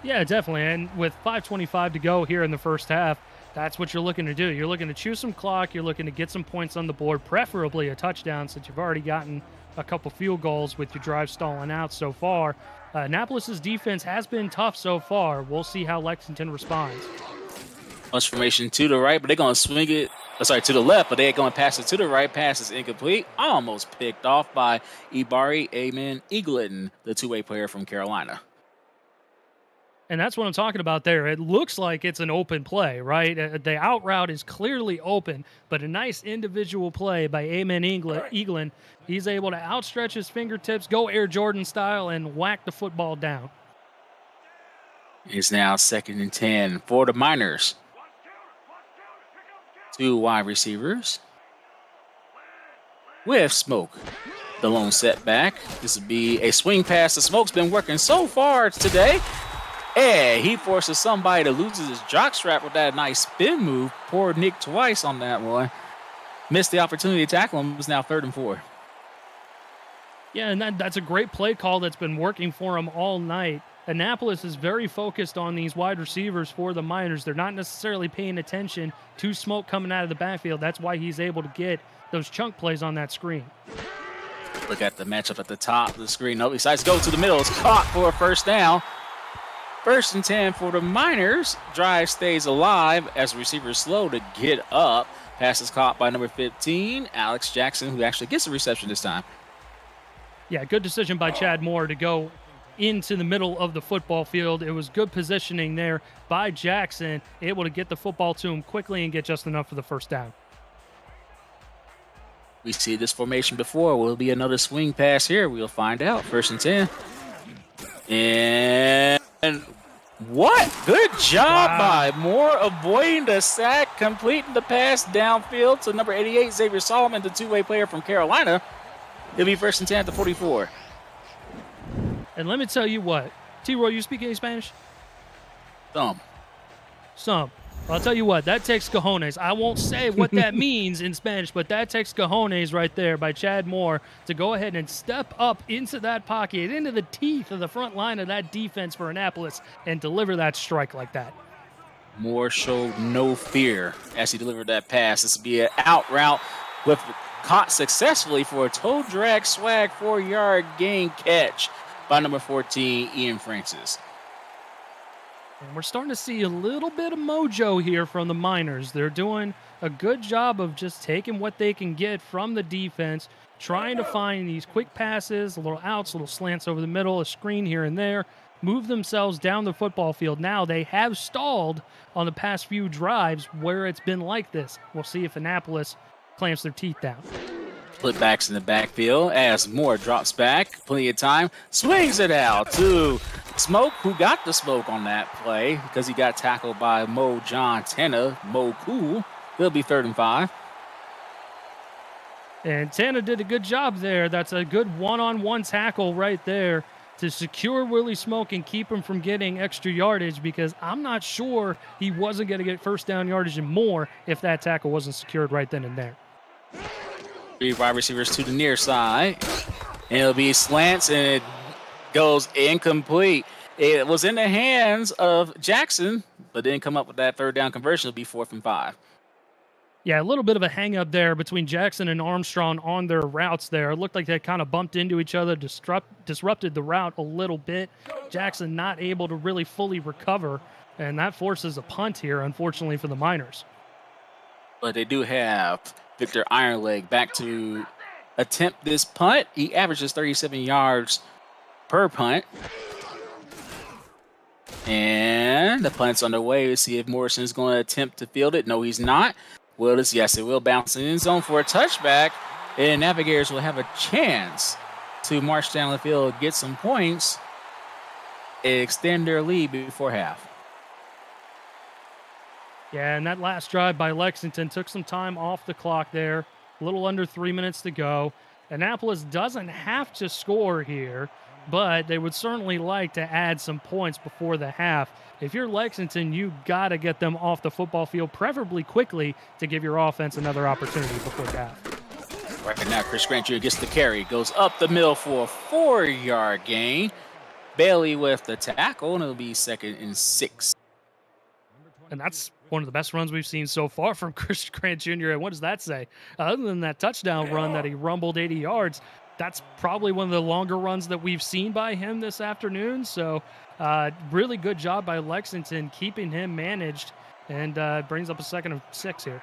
Yeah, definitely. And with 5:25 to go here in the first half, that's what you're looking to do. You're looking to chew some clock. You're looking to get some points on the board, preferably a touchdown, since you've already gotten a couple field goals with your drive stalling out so far. Annapolis's defense has been tough so far. We'll see how Lexington responds. Bunch formation to the right, but they're going to swing it. To the left, but they're going to pass it to the right. Pass is incomplete. Almost picked off by Ibari Amen Eagleton, the two-way player from Carolina. And that's what I'm talking about there. It looks like it's an open play, right? The out route is clearly open, but a nice individual play by Amen Eagleton. He's able to outstretch his fingertips, go Air Jordan style, and whack the football down. It's now 2nd and 10 for the Miners. Two wide receivers with Smoke. The lone setback. This would be a swing pass. The Smoke's been working so far today. And he forces somebody to lose his jockstrap with that nice spin move. Poor Nick twice on that one. Missed the opportunity to tackle him. It's now 3rd and 4. Yeah, and that's a great play call that's been working for him all night. Annapolis is very focused on these wide receivers for the Miners. They're not necessarily paying attention to Smoke coming out of the backfield. That's why he's able to get those chunk plays on that screen. Look at the matchup at the top of the screen. No, he decides to go to the middle. It's caught for a first down. 1st and 10 for the Miners. Drive stays alive as receivers slow to get up. Pass is caught by number 15, Alex Jackson, who actually gets the reception this time. Yeah, good decision by Chad Moore to go into the middle of the football field. It was good positioning there by Jackson, able to get the football to him quickly and get just enough for the first down. We see this formation before. Will it be another swing pass here? We'll find out. 1st and 10. And what? Good job by Moore avoiding the sack, completing the pass downfield to number 88, Xavier Solomon, the two-way player from Carolina. It'll be 1st and 10 at the 44. And let me tell you what. T-Roy, you speak any Spanish? Some. Well, I'll tell you what. That takes cojones. I won't say what that means in Spanish, but that takes cojones right there by Chad Moore to go ahead and step up into that pocket, into the teeth of the front line of that defense for Annapolis, and deliver that strike like that. Moore showed no fear as he delivered that pass. This will be an out route with caught successfully for a toe drag swag 4-yard gain catch by number 14, Ian Francis. And we're starting to see a little bit of mojo here from the Miners. They're doing a good job of just taking what they can get from the defense, trying to find these quick passes, a little outs, little slants over the middle, a screen here and there, move themselves down the football field. Now they have stalled on the past few drives where it's been like this. We'll see if Annapolis clamps their teeth down. Split backs in the backfield as Moore drops back. Plenty of time. Swings it out to Smoke, who got the smoke on that play because he got tackled by Mo John Tanner. Mo Cool. It'll be 3rd and 5. And Tanner did a good job there. That's a good one-on-one tackle right there to secure Willie Smoke and keep him from getting extra yardage, because I'm not sure he wasn't going to get first down yardage and more if that tackle wasn't secured right then and there. 3 wide receivers to the near side. And it'll be slants, and it goes incomplete. It was in the hands of Jackson, but didn't come up with that 3rd down conversion. It'll be 4th and 5. Yeah, a little bit of a hang-up there between Jackson and Armstrong on their routes there. It looked like they kind of bumped into each other, disrupted the route a little bit. Jackson not able to really fully recover, and that forces a punt here, unfortunately, for the Miners. But they do have Victor Ironleg back to attempt this punt. He averages 37 yards per punt. And the punt's underway. Let's see if Morrison's going to attempt to field it. No, he's not. Will this? Yes, it will bounce in the end zone for a touchback. And Navigators will have a chance to march down the field, get some points, and extend their lead before half. Yeah, and that last drive by Lexington took some time off the clock there. A little under 3 minutes to go. Annapolis doesn't have to score here, but they would certainly like to add some points before the half. If you're Lexington, you got to get them off the football field, preferably quickly, to give your offense another opportunity before the half. Right now, Chris Grant Jr. gets the carry, goes up the middle for a 4-yard gain. Bailey with the tackle, and it'll be 2nd and 6. And that's one of the best runs we've seen so far from Chris Grant Jr. And what does that say? Other than that touchdown run that he rumbled 80 yards, that's probably one of the longer runs that we've seen by him this afternoon. So really good job by Lexington keeping him managed, and brings up a 2nd and 6 here.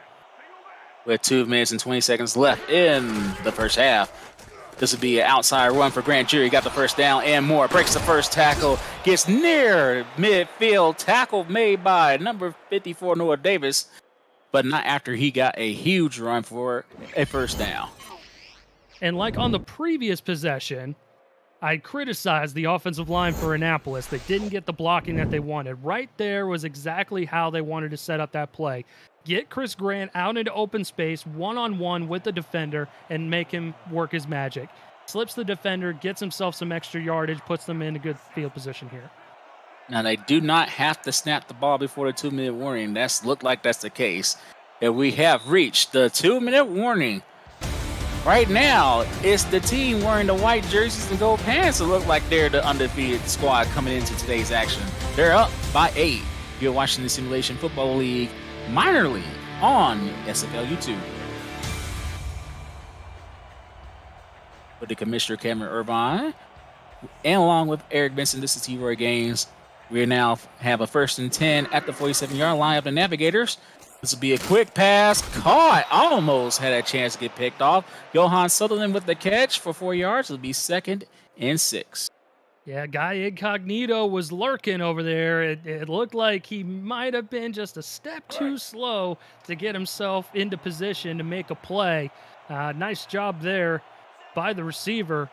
With 2 minutes and 20 seconds left in the first half. This would be an outside run for Grant Jr. He got the first down and more. Breaks the first tackle. Gets near midfield. Tackle made by number 54, Noah Davis. But not after he got a huge run for a first down. And like on the previous possession, I criticized the offensive line for Annapolis. They didn't get the blocking that they wanted. Right there was exactly how they wanted to set up that play. Get Chris Grant out into open space, one-on-one with the defender, and make him work his magic. Slips the defender, gets himself some extra yardage, puts them in a good field position here. Now, they do not have to snap the ball before the 2-minute warning. That's looked like that's the case. And we have reached the 2-minute warning. Right now, it's the team wearing the white jerseys and gold pants that look like they're the undefeated squad coming into today's action. They're up by 8. You're watching the Simulation Football League Minor League on SFL YouTube. With the commissioner, Cameron Irvine, and along with Eric Benson, this is T-Roy Gaines. We now have a 1st and 10 at the 47-yard line of the Navigators. This will be a quick pass. Caught. Almost had a chance to get picked off. Johan Sutherland with the catch for 4 yards. It'll be 2nd and 6. Yeah, Guy Incognito was lurking over there. It looked like he might have been just a step too slow to get himself into position to make a play. Nice job there by the receiver,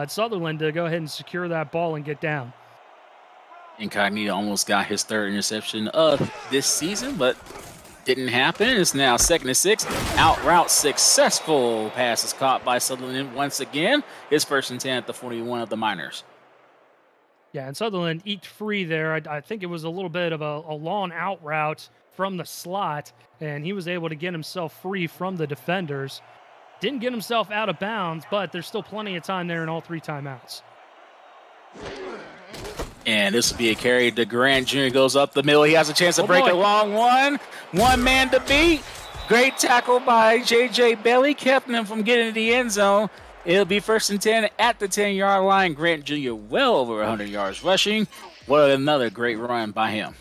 Sutherland, to go ahead and secure that ball and get down. Incognito almost got his 3rd interception of this season, but didn't happen. It's now 2nd and 6. Out route successful. Pass is caught by Sutherland once again. It's 1st and 10 at the 41 of the Miners. Yeah, and Sutherland eked free there. I think it was a little bit of a long out route from the slot, and he was able to get himself free from the defenders. Didn't get himself out of bounds, but there's still plenty of time there in all 3 timeouts. And this will be a carry to Grant Jr. Goes up the middle. He has a chance to break a long one. One man to beat. Great tackle by J.J. Bailey. Kept him from getting to the end zone. It'll be 1st and 10 at the 10-yard line. Grant Jr. well over 100 yards rushing. What another great run by him.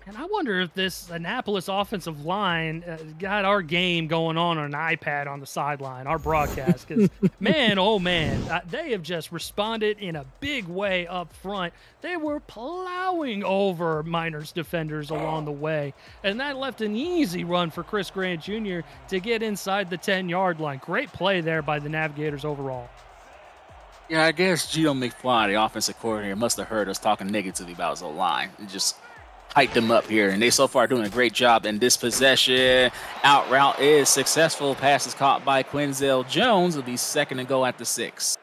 And I wonder if this Annapolis offensive line got our game going on an iPad on the sideline, our broadcast. Because, man, oh, man, they have just responded in a big way up front. They were plowing over Miners defenders along the way. And that left an easy run for Chris Grant Jr. to get inside the 10-yard line. Great play there by the Navigators overall. Yeah, I guess Gio McFly, the offensive coordinator, must have heard us talking negatively about his O-line. And just hyped them up here, and they so far doing a great job in this possession. Out route is successful. Pass is caught by Quinzel Jones. It'll be 2nd and goal at the 6.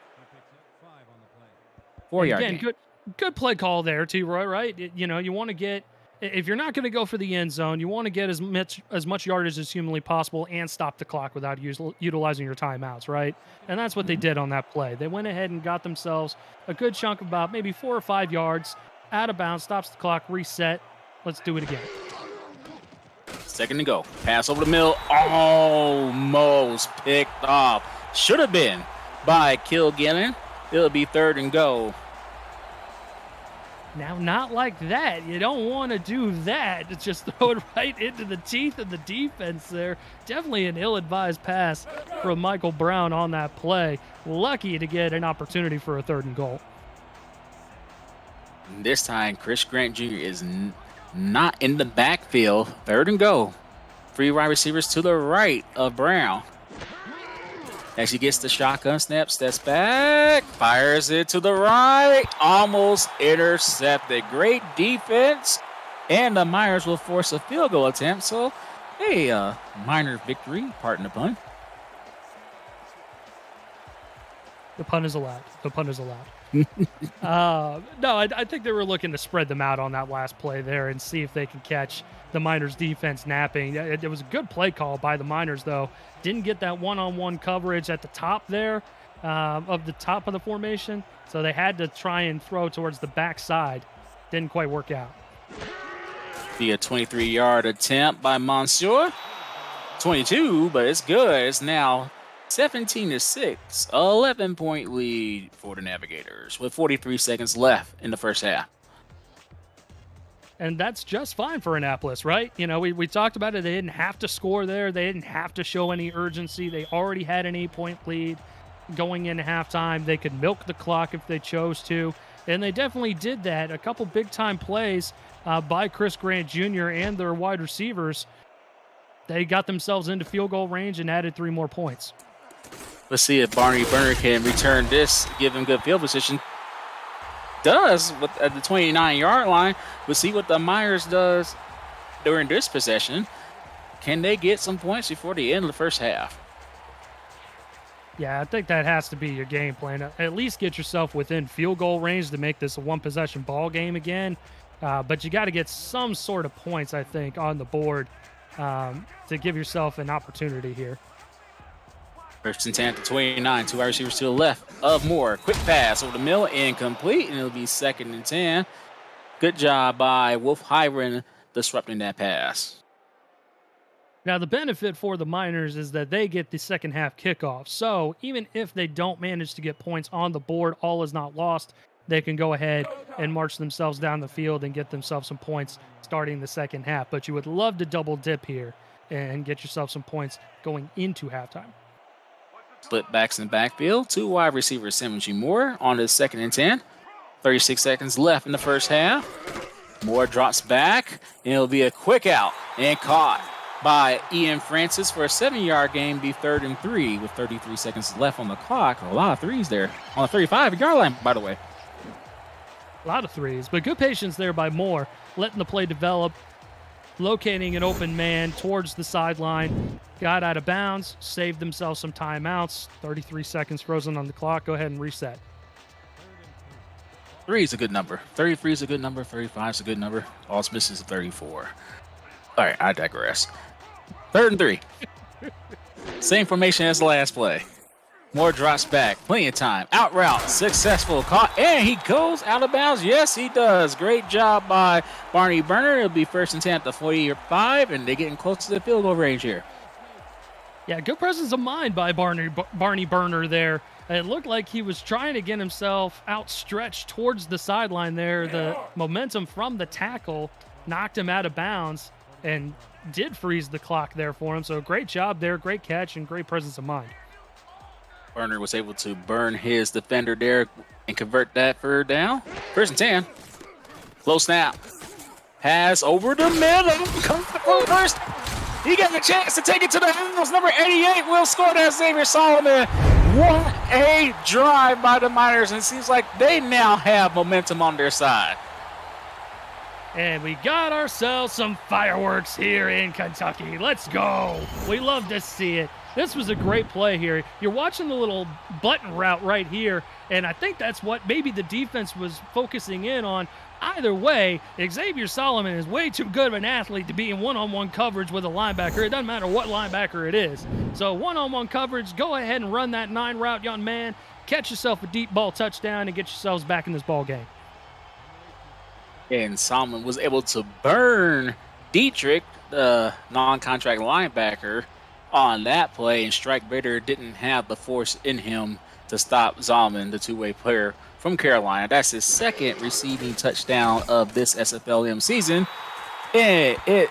4-yard gain. Good play call there, T-Roy, right? You want to get, if you're not going to go for the end zone, you want to get as much yardage as humanly possible and stop the clock without utilizing your timeouts, right? And that's what they did on that play. They went ahead and got themselves a good chunk of about maybe 4 or 5 yards out of bounds, stops the clock, reset. Let's do it again. 2nd and go. Pass over the middle. Almost picked off. Should have been by Kilgannon. It'll be 3rd and go. Now, not like that. You don't want to do that. Just throw it right into the teeth of the defense there. Definitely an ill-advised pass from Michael Brown on that play. Lucky to get an opportunity for a 3rd and goal. This time, Chris Grant Jr. is not in the backfield. 3rd and go. Three wide receivers to the right of Brown. As she gets the shotgun snap, steps back, fires it to the right, almost intercepted. Great defense, and the Miners will force a field goal attempt. So, hey, Miner victory, pardon the pun. The pun is allowed. The pun is allowed. No, I think they were looking to spread them out on that last play there and see if they could catch the Miners defense napping. It was a good play call by the Miners, though. Didn't get that one-on-one coverage at the top there of the top of the formation, so they had to try and throw towards the backside. Didn't quite work out. Be a 23-yard attempt by Monsieur. 22, but it's good. It's now 17-6, 11-point lead for the Navigators with 43 seconds left in the first half. And that's just fine for Annapolis, right? You know, we talked about it. They didn't have to score there. They didn't have to show any urgency. They already had an 8-point lead going into halftime. They could milk the clock if they chose to. And they definitely did that. A couple big-time plays by Chris Grant Jr. and their wide receivers. They got themselves into field goal range and added 3 more points. Let's see if Barney Burner can return this, give him good field position. Does at the 29-yard line. We'll see what the Miners does during this possession. Can they get some points before the end of the first half? Yeah, I think that has to be your game plan. At least get yourself within field goal range to make this a one-possession ball game again. But you got to get some sort of points, I think, on the board to give yourself an opportunity here. First and 10 at the 29. 2 wide receivers to the left of Moore. Quick pass over the middle, incomplete, and it'll be 2nd and 10. Good job by Wolf Hiron disrupting that pass. Now, the benefit for the Miners is that they get the second half kickoff. So even if they don't manage to get points on the board, all is not lost. They can go ahead and march themselves down the field and get themselves some points starting the second half. But you would love to double dip here and get yourself some points going into halftime. Split backs in the backfield. 2 wide receivers, Simmons G. Moore on his 2nd and 10. 36 seconds left in the first half. Moore drops back, and it'll be a quick out and caught by Ian Francis for a 7-yard gain. Be 3rd and 3 with 33 seconds left on the clock. A lot of threes there on the 35-yard line, by the way. A lot of threes, but good patience there by Moore, letting the play develop, locating an open man towards the sideline. Got out of bounds, saved themselves some timeouts. 33 seconds frozen on the clock. Go ahead and reset. 3 is a good number. 33 is a good number. 35 is a good number. All it's missing is a 34. All right, I digress. 3rd and 3. Same formation as the last play. Moore drops back. Plenty of time. Out route. Successful. Caught. And he goes out of bounds. Yes, he does. Great job by Barney Burner. It'll be 1st and 10 at the 45, and they're getting close to the field goal range here. Yeah, good presence of mind by Barney Burner there. It looked like he was trying to get himself outstretched towards the sideline there. The momentum from the tackle knocked him out of bounds and did freeze the clock there for him. So great job there, great catch, and great presence of mind. Burner was able to burn his defender there and convert that for down. 1st and 10. Close snap. Pass over the middle. Comes the first. He got a chance to take it to the house. Number 88 will score that. Xavier Solomon. What a drive by the Miners. And it seems like they now have momentum on their side. And we got ourselves some fireworks here in Kentucky. Let's go. We love to see it. This was a great play here. You're watching the little button route right here, and I think that's what maybe the defense was focusing in on. Either way, Xavier Solomon is way too good of an athlete to be in one-on-one coverage with a linebacker. It doesn't matter what linebacker it is. So one-on-one coverage, go ahead and run that 9 route, young man. Catch yourself a deep ball touchdown and get yourselves back in this ball game. And Solomon was able to burn Dietrich, the non-contract linebacker, on that play, and Strike Bader didn't have the force in him to stop Zalman, the two-way player from Carolina. That's his 2nd receiving touchdown of this SFLm season. And it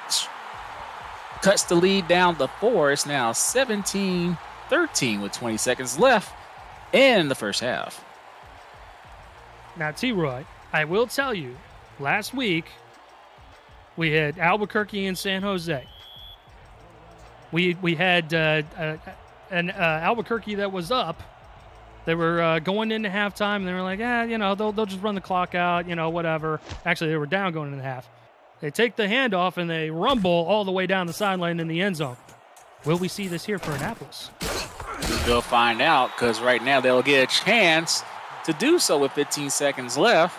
cuts the lead down to 4. It's now 17-13 with 20 seconds left in the first half. Now, T-Roy, I will tell you, last week we had Albuquerque and San Jose. We had an Albuquerque that was up. They were going into halftime, and they were like, they'll just run the clock out, whatever. Actually, they were down going into half. They take the handoff, and they rumble all the way down the sideline in the end zone. Will we see this here for Annapolis? We'll find out, because right now they'll get a chance to do so with 15 seconds left.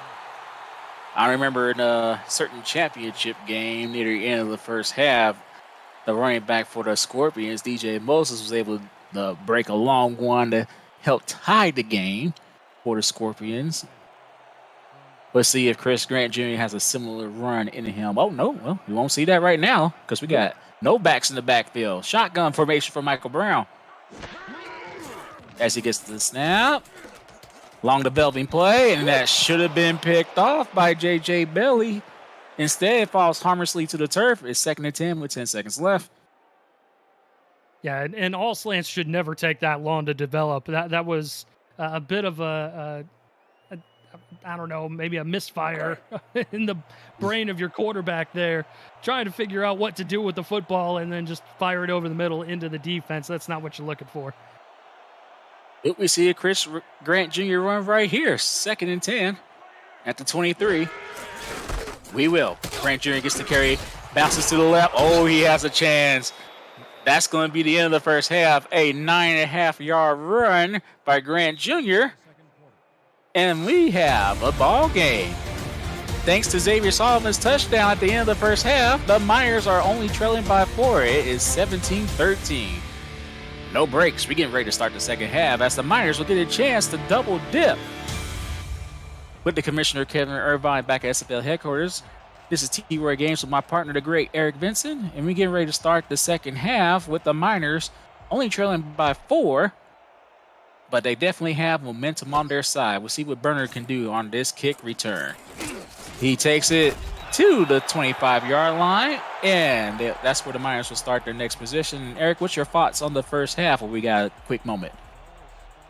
I remember in a certain championship game near the end of the first half, the running back for the Scorpions, DJ Moses, was able to break a long one to help tie the game for the Scorpions. Let's see if Chris Grant Jr. has a similar run in him. Oh, no. Well, we won't see that right now because we got no backs in the backfield. Shotgun formation for Michael Brown. As he gets to the snap. Long developing play, and that should have been picked off by J.J. Bailey. Instead, it falls harmlessly to the turf. It's 2nd and 10 with 10 seconds left. Yeah, and all slants should never take that long to develop. That was a bit of I don't know, maybe a misfire in the brain of your quarterback there, trying to figure out what to do with the football and then just fire it over the middle into the defense. That's not what you're looking for. We see a Chris Grant Jr. run right here. 2nd and 10 at the 23. We will. Grant Jr. gets to carry, bounces to the left. Oh, he has a chance. That's going to be the end of the first half. A 9.5-yard run by Grant Jr. And we have a ball game. Thanks to Xavier Solomon's touchdown at the end of the first half, the Miners are only trailing by 4. It is 17-13. No breaks. We're getting ready to start the second half as the Miners will get a chance to double dip. With the Commissioner Kevin Irvine back at SFL headquarters, this is T-Roy Games with my partner, the great Eric Benson, and we're getting ready to start the second half with the Miners only trailing by 4, but they definitely have momentum on their side. We'll see what Bernard can do on this kick return. He takes it to the 25-yard line, and that's where the Miners will start their next position. Eric, what's your thoughts on the first half? We got a quick moment.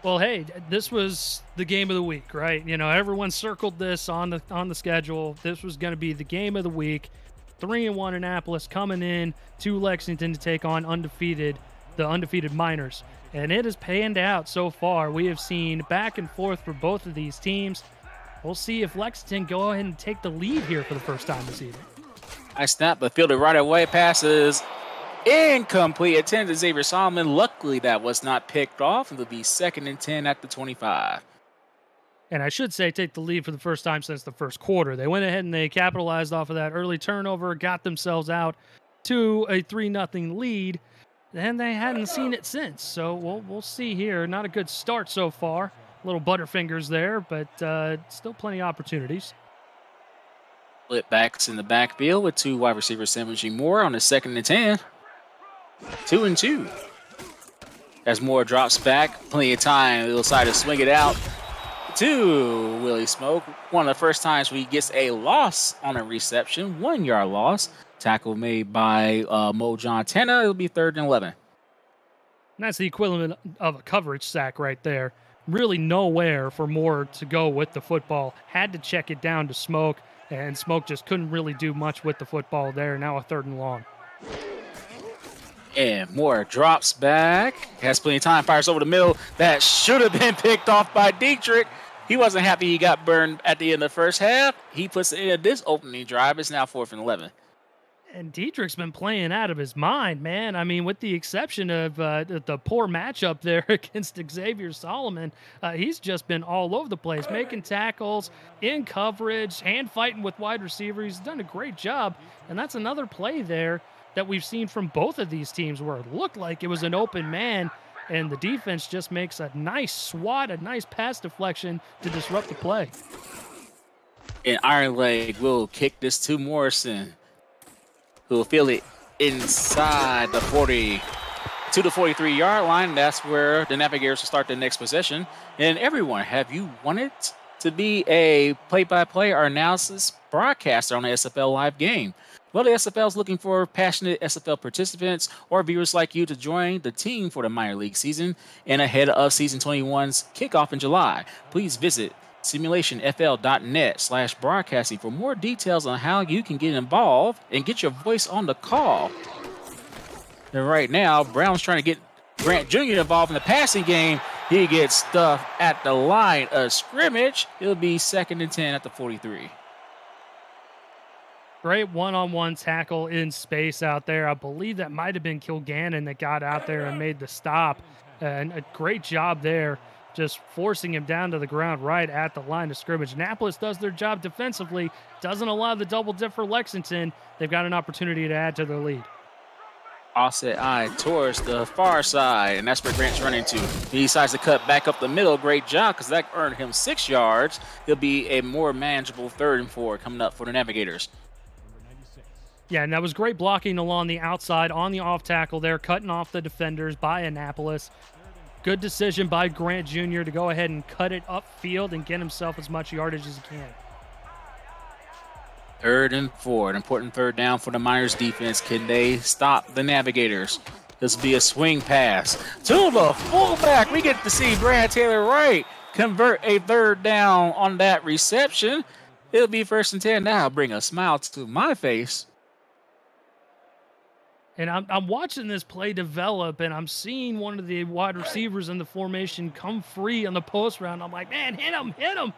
Well, hey, this was the game of the week, right? Everyone circled this on the schedule. This was going to be the game of the week. 3-1 Annapolis coming in to Lexington to take on the undefeated Miners. And it has panned out so far. We have seen back and forth for both of these teams. We'll see if Lexington go ahead and take the lead here for the first time this evening. I snap, but fielded right away. Passes incomplete. Attended Xavier Solomon. Luckily, that was not picked off. It'll be 2nd and 10 at the 25. And I should say take the lead for the first time since the first quarter. They went ahead and they capitalized off of that early turnover, got themselves out to a 3-0 lead, and they hadn't seen it since. So we'll see here. Not a good start so far. Little butterfingers there, but still plenty of opportunities. Split backs in the backfield with 2 wide receivers sandwiching Moore on the 2nd and 10. 2 and 2. As Moore drops back, plenty of time. He'll decide to swing it out to Willie Smoke. One of the first times he gets a loss on a reception, 1-yard loss. Tackle made by Mo John Tanner. It'll be 3rd and 11. And that's the equivalent of a coverage sack right there. Really nowhere for Moore to go with the football. Had to check it down to Smoke, and Smoke just couldn't really do much with the football there. Now a 3rd and long. And Moore drops back. Has plenty of time. Fires over the middle. That should have been picked off by Dietrich. He wasn't happy he got burned at the end of the first half. He puts it in this opening drive. It's now 4th and 11. And Dietrich's been playing out of his mind, man. I mean, with the exception of the poor matchup there against Xavier Solomon, he's just been all over the place, making tackles, in coverage, hand fighting with wide receivers. He's done a great job. And that's another play there that we've seen from both of these teams where it looked like it was an open man, and the defense just makes a nice swat, a nice pass deflection to disrupt the play. And Iron Leg will kick this to Morrison, who will field it inside the 40 to the 43-yard line. That's where the Navigators will start the next possession. And everyone, have you wanted to be a play-by-play or analysis broadcaster on the SFL live game? Well, the SFL is looking for passionate SFL participants or viewers like you to join the team for the minor league season and ahead of season 21's kickoff in July. Please visit simulationfl.net/broadcasting for more details on how you can get involved and get your voice on the call. And right now, Brown's trying to get Grant Jr. involved in the passing game. He gets stuffed at the line of scrimmage. It'll be 2nd and 10 at the 43. Great one-on-one tackle in space out there. I believe that might have been Kilgannon that got out there and made the stop. And a great job there, just forcing him down to the ground right at the line of scrimmage. Annapolis does their job defensively, doesn't allow the double dip for Lexington. They've got an opportunity to add to their lead. Offset eye towards the far side, and that's where Grant's running to. He decides to cut back up the middle. Great job, because that earned him 6 yards. It'll be a more manageable 3rd and 4 coming up for the Navigators. Yeah, and that was great blocking along the outside on the off tackle there, cutting off the defenders by Annapolis. Good decision by Grant Jr. to go ahead and cut it upfield and get himself as much yardage as he can. 3rd and 4, an important 3rd down for the Miners defense. Can they stop the Navigators? This will be a swing pass to the fullback. We get to see Brad Taylor Wright convert a 3rd down on that reception. It'll be 1st and 10 now. Bring a smile to my face. And I'm watching this play develop, and I'm seeing one of the wide receivers in the formation come free on the post round. I'm like, man, hit him, hit him.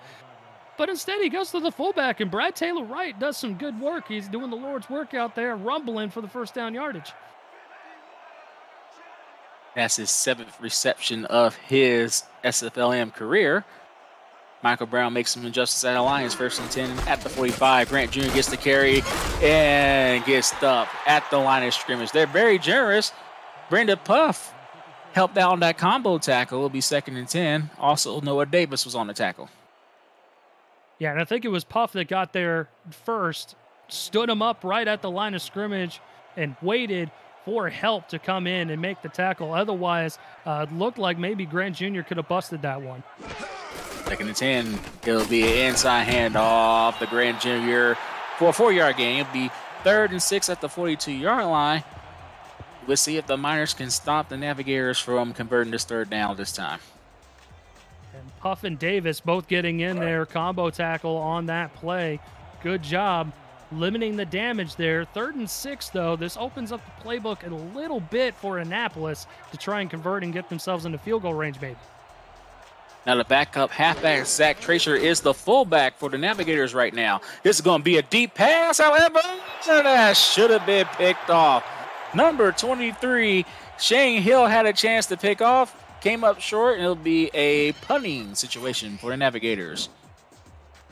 But instead, he goes to the fullback, and Brad Taylor Wright does some good work. He's doing the Lord's work out there, rumbling for the 1st down yardage. That's his 7th reception of his SFLm career. Michael Brown makes some adjustments at the line. 1st and 10 at the 45. Grant Jr. gets the carry and gets stuffed at the line of scrimmage. They're very generous. Brenda Puff helped out on that combo tackle. It'll be 2nd and 10. Also, Noah Davis was on the tackle. Yeah, and I think it was Puff that got there first, stood him up right at the line of scrimmage, and waited for help to come in and make the tackle. Otherwise, it looked like maybe Grant Jr. could have busted that one. 2nd and 10. It'll be an inside handoff to Grant Jr. for a 4-yard gain. It'll be 3rd and 6 at the 42-yard line. We'll see if the Miners can stop the Navigators from converting this 3rd down this time. And Puff and Davis both getting in there, combo tackle on that play. Good job limiting the damage there. 3rd and 6, though. This opens up the playbook a little bit for Annapolis to try and convert and get themselves into field goal range, maybe. Now the backup halfback, Zach Tracer, is the fullback for the Navigators right now. This is going to be a deep pass, however. That should have been picked off. Number 23, Shane Hill had a chance to pick off. Came up short, and it'll be a punting situation for the Navigators.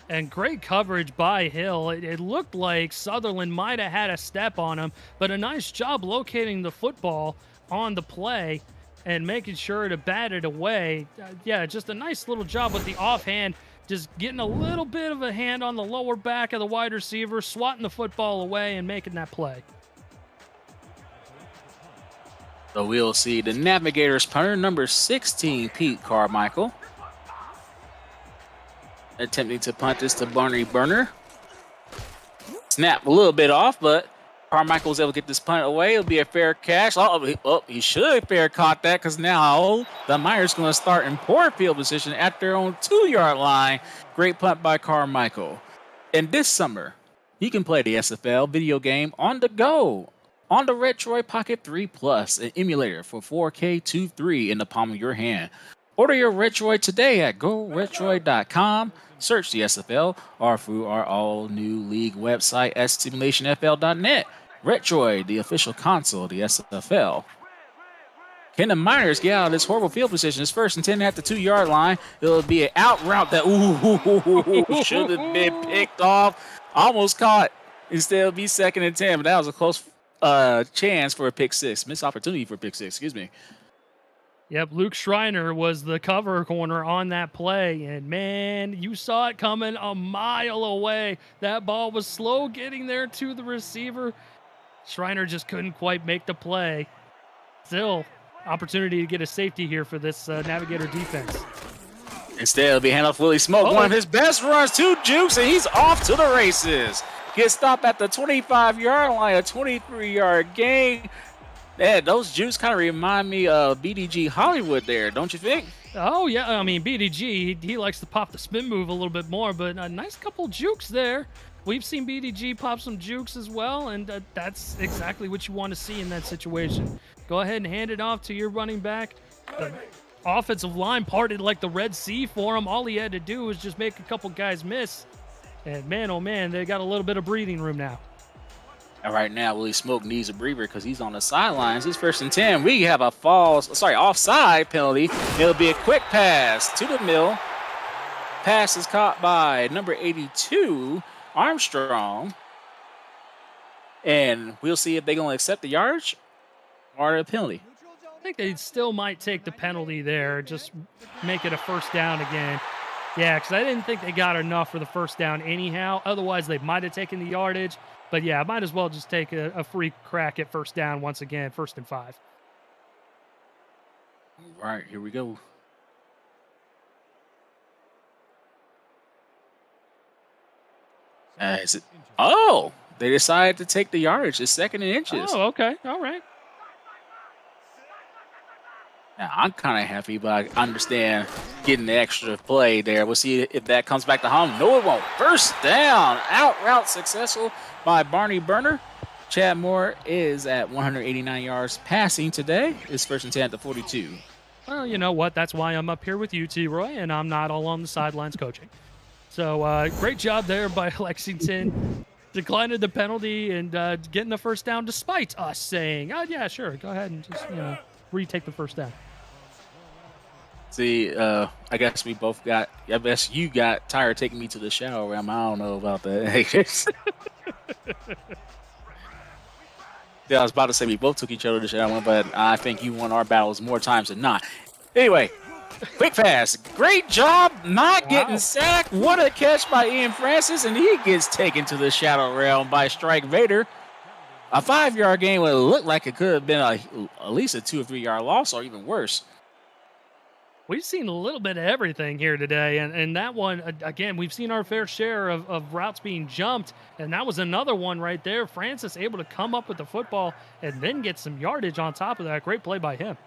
And great coverage by Hill. It looked like Sutherland might have had a step on him, but a nice job locating the football on the play and making sure to bat it away. Yeah, just a nice little job with the offhand, just getting a little bit of a hand on the lower back of the wide receiver, swatting the football away and making that play. So we'll see the Navigators punter, number 16, Pete Carmichael, attempting to punt this to Barney Burner. Snap a little bit off, but Carmichael was able to get this punt away. It'll be a fair catch. Oh, he should have fair caught that, because now the Miners going to start in poor field position at their own 2-yard line. Great punt by Carmichael. And this summer, you can play the SFL video game on the go on the Retroid Pocket 3 Plus, an emulator for 4K23 in the palm of your hand. Order your Retroid today at GoRetroid.com. Search the SFL or through our all-new league website at StimulationFL.net. Retroid, the official console of the SFL. Can the Miners get out of this horrible field position? It's 1st and 10 at the 2-yard line. It'll be an out route that should have been picked off. Almost caught. Instead, it'll be 2nd and 10, but that was a close chance for a pick six. Missed opportunity for a pick six, excuse me. Yep, Luke Schreiner was the cover corner on that play, and man, you saw it coming a mile away. That ball was slow getting there to the receiver. Schreiner just couldn't quite make the play. Still, opportunity to get a safety here for this Navigator defense. Instead, it'll be handoff Willie Smoke, one of his best runs to Jukes, and he's off to the races. Gets stopped at the 25-yard line, a 23-yard gain. Yeah, those Jukes kind of remind me of BDG Hollywood there, don't you think? Oh, yeah. I mean, BDG, he likes to pop the spin move a little bit more, but a nice couple jukes there we've seen BDG pop some jukes as well, and that's exactly what you want to see in that situation. Go ahead and hand it off to your running back. The offensive line parted like the Red Sea for him. All he had to do was just make a couple guys miss. And man, oh man, they got a little bit of breathing room now. And right now, Willie Smoke needs a breather because he's on the sidelines. He's 1st and 10. We have a offside penalty. It'll be a quick pass to the middle. Pass is caught by number 82, Armstrong. And we'll see if they're going to accept the yardage or the penalty. I think they still might take the penalty there, just make it a first down again. Yeah, because I didn't think they got enough for the first down anyhow. Otherwise, they might have taken the yardage. But yeah, might as well just take a free crack at first down once again, 1st and 5. All right, here we go. Oh, they decided to take the yardage. It's 2nd and inches. Oh, okay. All right. Now, I'm kind of happy, but I understand getting the extra play there. We'll see if that comes back to home. No, it won't. First down. Out route successful by Barney Burner. Chad Moore is at 189 yards passing today. It's 1st and 10 at the 42. Well, you know what? That's why I'm up here with you, T-Roy, and I'm not all on the sidelines coaching. So great job there by Lexington. Declining the penalty and getting the first down despite us saying, oh, yeah, sure, go ahead and just, retake the first down. See, I guess we both got, I guess you got tired taking me to the shower realm. I don't know about that. Yeah, I was about to say we both took each other to the shower, but I think you won our battles more times than not. Anyway, quick pass. Great job not getting sacked. What a catch by Ian Francis, and he gets taken to the shadow realm by Strike Vader. A 5-yard gain would look like it could have been at least a 2 or 3 yard loss, or even worse. We've seen a little bit of everything here today, and that one, again, we've seen our fair share of routes being jumped, and that was another one right there. Francis able to come up with the football and then get some yardage on top of that. Great play by him.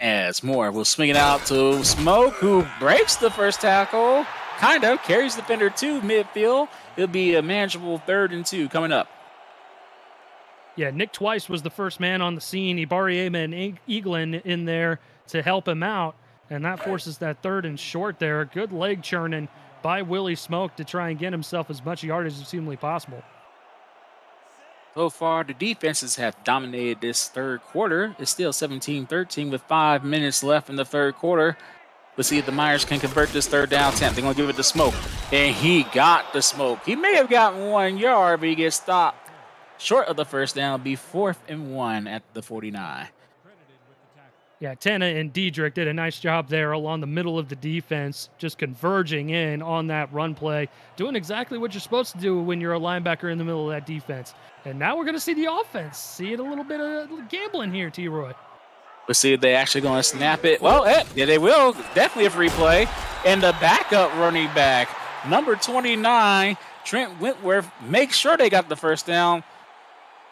As Moore will swing it out to Smoke, who breaks the first tackle, kind of carries the defender to midfield. It'll be a manageable 3rd and 2 coming up. Yeah, Nick Twice was the first man on the scene. Ibariema and Eaglin in there to help him out, and that forces that 3rd and short there. Good leg churning by Willie Smoke to try and get himself as much yardage as humanly possible. So far, the defenses have dominated this 3rd quarter. It's still 17-13 with 5 minutes left in the 3rd quarter. Let's see if the Miners can convert this 3rd down attempt. They're going to give it to Smoke, and he got the Smoke. He may have gotten 1 yard, but he gets stopped short of the first down. Will be 4th and 1 at the 49. Yeah, Tana and Diedrich did a nice job there along the middle of the defense, just converging in on that run play, doing exactly what you're supposed to do when you're a linebacker in the middle of that defense. And now we're going to see the offense. See it a little bit of gambling here, T-Roy. Let's see if they're actually going to snap it. Well, yeah, they will. Definitely a free play. And the backup running back, number 29, Trent Wentworth, make sure they got the first down.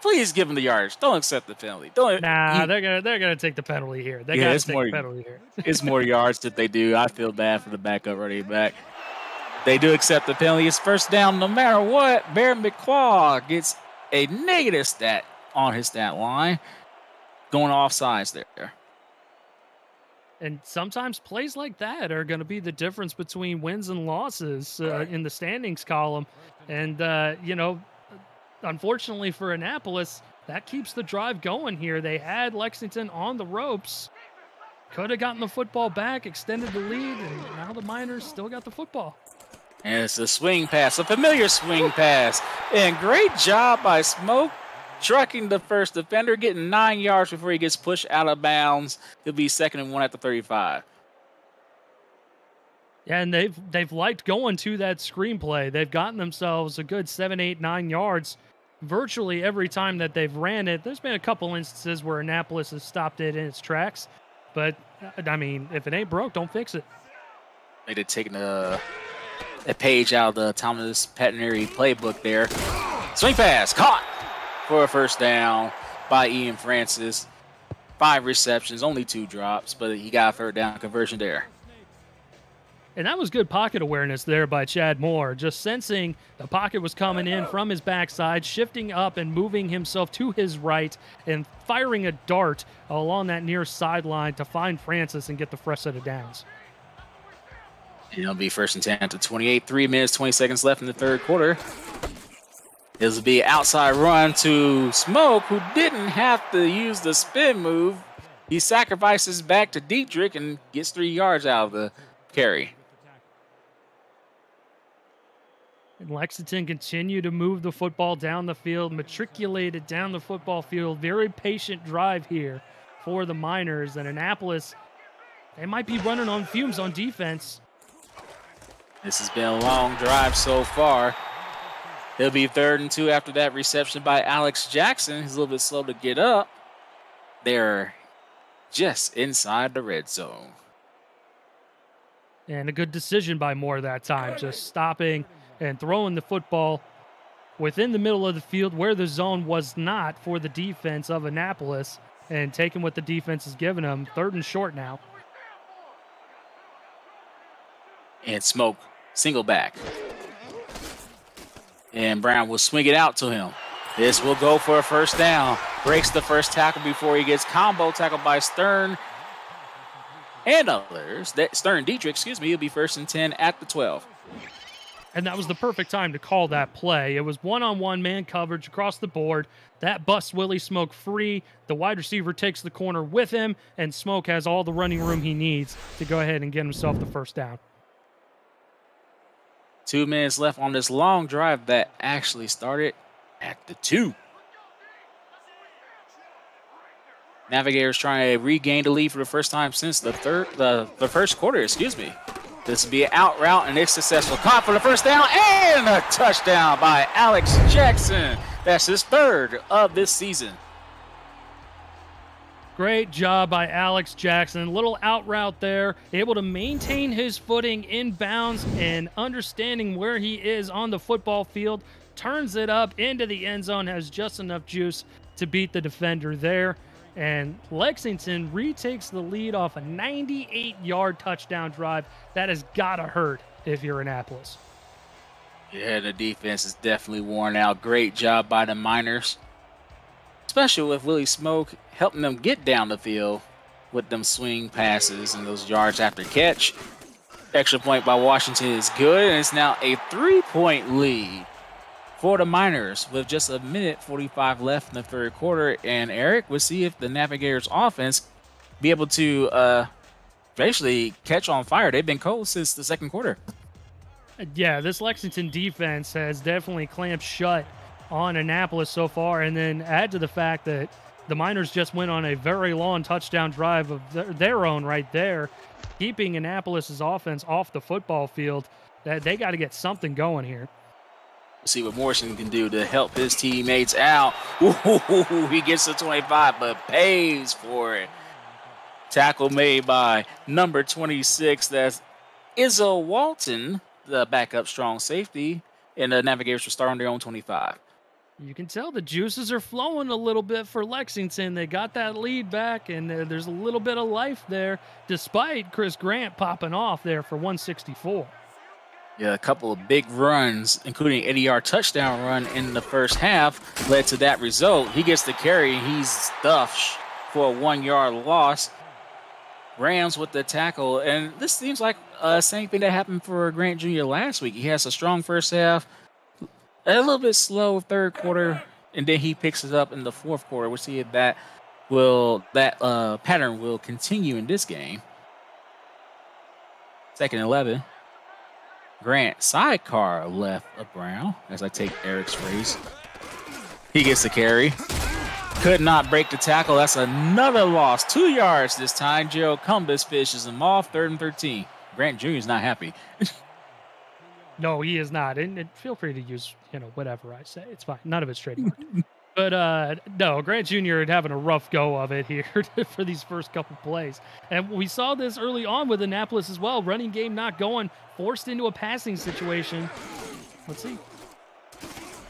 Please give them the yardage. Don't accept the penalty. They're gonna take the penalty here. They gotta take the penalty here. It's more yards that they do. I feel bad for the backup running back. They do accept the penalty. It's first down no matter what. Bear McQuaw gets a negative stat on his stat line. Going offsides there. And sometimes plays like that are going to be the difference between wins and losses in the standings column. And, unfortunately for Annapolis, that keeps the drive going here. They had Lexington on the ropes. Could have gotten the football back, extended the lead, and now the Miners still got the football. And it's a swing pass, a familiar swing pass. And great job by Smoke, trucking the first defender, getting 9 yards before he gets pushed out of bounds. He'll be 2nd and 1 at the 35. Yeah, and they've liked going to that screenplay. They've gotten themselves a good 7, 8, 9 yards virtually every time that they've ran it. There's been a couple instances where Annapolis has stopped it in its tracks. But, I mean, if it ain't broke, don't fix it. They'd taken a page out of the Thomas Pettinary playbook there. Swing pass, caught for a first down by Ian Francis. 5 receptions, only 2 drops, but he got a 3rd down conversion there. And that was good pocket awareness there by Chad Moore, just sensing the pocket was coming in from his backside, shifting up and moving himself to his right and firing a dart along that near sideline to find Francis and get the fresh set of downs. And it'll be 1st and 10 after 28, 3 minutes, 20 seconds left in the third quarter. This will be outside run to Smoke, who didn't have to use the spin move. He sacrifices back to Dietrich and gets 3 yards out of the carry. And Lexington continue to move the football down the field, matriculated down the football field. Very patient drive here for the Miners. And Annapolis, they might be running on fumes on defense. This has been a long drive so far. It'll be 3rd and 2 after that reception by Alex Jackson. He's a little bit slow to get up. They're just inside the red zone. And a good decision by Moore that time, just stopping and throwing the football within the middle of the field where the zone was not for the defense of Annapolis, and taking what the defense has given them. 3rd and short now. And Smoke, single back. And Brown will swing it out to him. This will go for a 1st down. Breaks the first tackle before he gets combo tackled by Stern and others. Stern Dietrich, It'll be 1st and 10 at the 12. And that was the perfect time to call that play. It was one-on-one man coverage across the board. That busts Willie Smoke free. The wide receiver takes the corner with him, and Smoke has all the running room he needs to go ahead and get himself the 1st down. 2 minutes left on this long drive that actually started at the 2. Navigators trying to regain the lead for the first time since the first quarter, This will be an out route, and it's successful. Caught for the 1st down, and a touchdown by Alex Jackson. That's his 3rd of this season. Great job by Alex Jackson. Little out route there, able to maintain his footing in bounds and understanding where he is on the football field. Turns it up into the end zone, has just enough juice to beat the defender there. And Lexington retakes the lead off a 98-yard touchdown drive. That has got to hurt if you're Annapolis. Yeah, the defense is definitely worn out. Great job by the Miners, especially with Willie Smoke helping them get down the field with them swing passes and those yards after catch. Extra point by Washington is good, and it's now a 3-point lead for the Miners with just a minute 45 left in the third quarter. And Eric, we'll see if the Navigators offense be able to basically catch on fire. They've been cold since the second quarter. Yeah, this Lexington defense has definitely clamped shut on Annapolis so far, and then add to the fact that the Miners just went on a very long touchdown drive of their own right there, keeping Annapolis's offense off the football field. That they got to get something going here. See what Morrison can do to help his teammates out. Ooh, he gets to 25, but pays for it. Tackle made by number 26. That's Izzo Walton, the backup strong safety, and the Navigators will start on their own 25. You can tell the juices are flowing a little bit for Lexington. They got that lead back, and there's a little bit of life there, despite Chris Grant popping off there for 164. Yeah, a couple of big runs, including an 80-yard touchdown run in the first half, led to that result. He gets the carry. He's stuffed for a 1-yard loss. Rams with the tackle, and this seems like the same thing that happened for Grant Jr. last week. He has a strong first half, a little bit slow third quarter, and then he picks it up in the fourth quarter. We'll see if that pattern will continue in this game. 2nd and 11. Grant sidecar left of Brown, as I take Eric's phrase. He gets the carry. Could not break the tackle. That's another loss. 2 yards this time. Gerald Cumbus fishes him off. 3rd and 13. Grant Jr. is not happy. No, he is not. And feel free to use, whatever I say. It's fine. None of it's trademarked. But no, Grant Jr. having a rough go of it here for these first couple plays. And we saw this early on with Annapolis as well. Running game not going, forced into a passing situation. Let's see.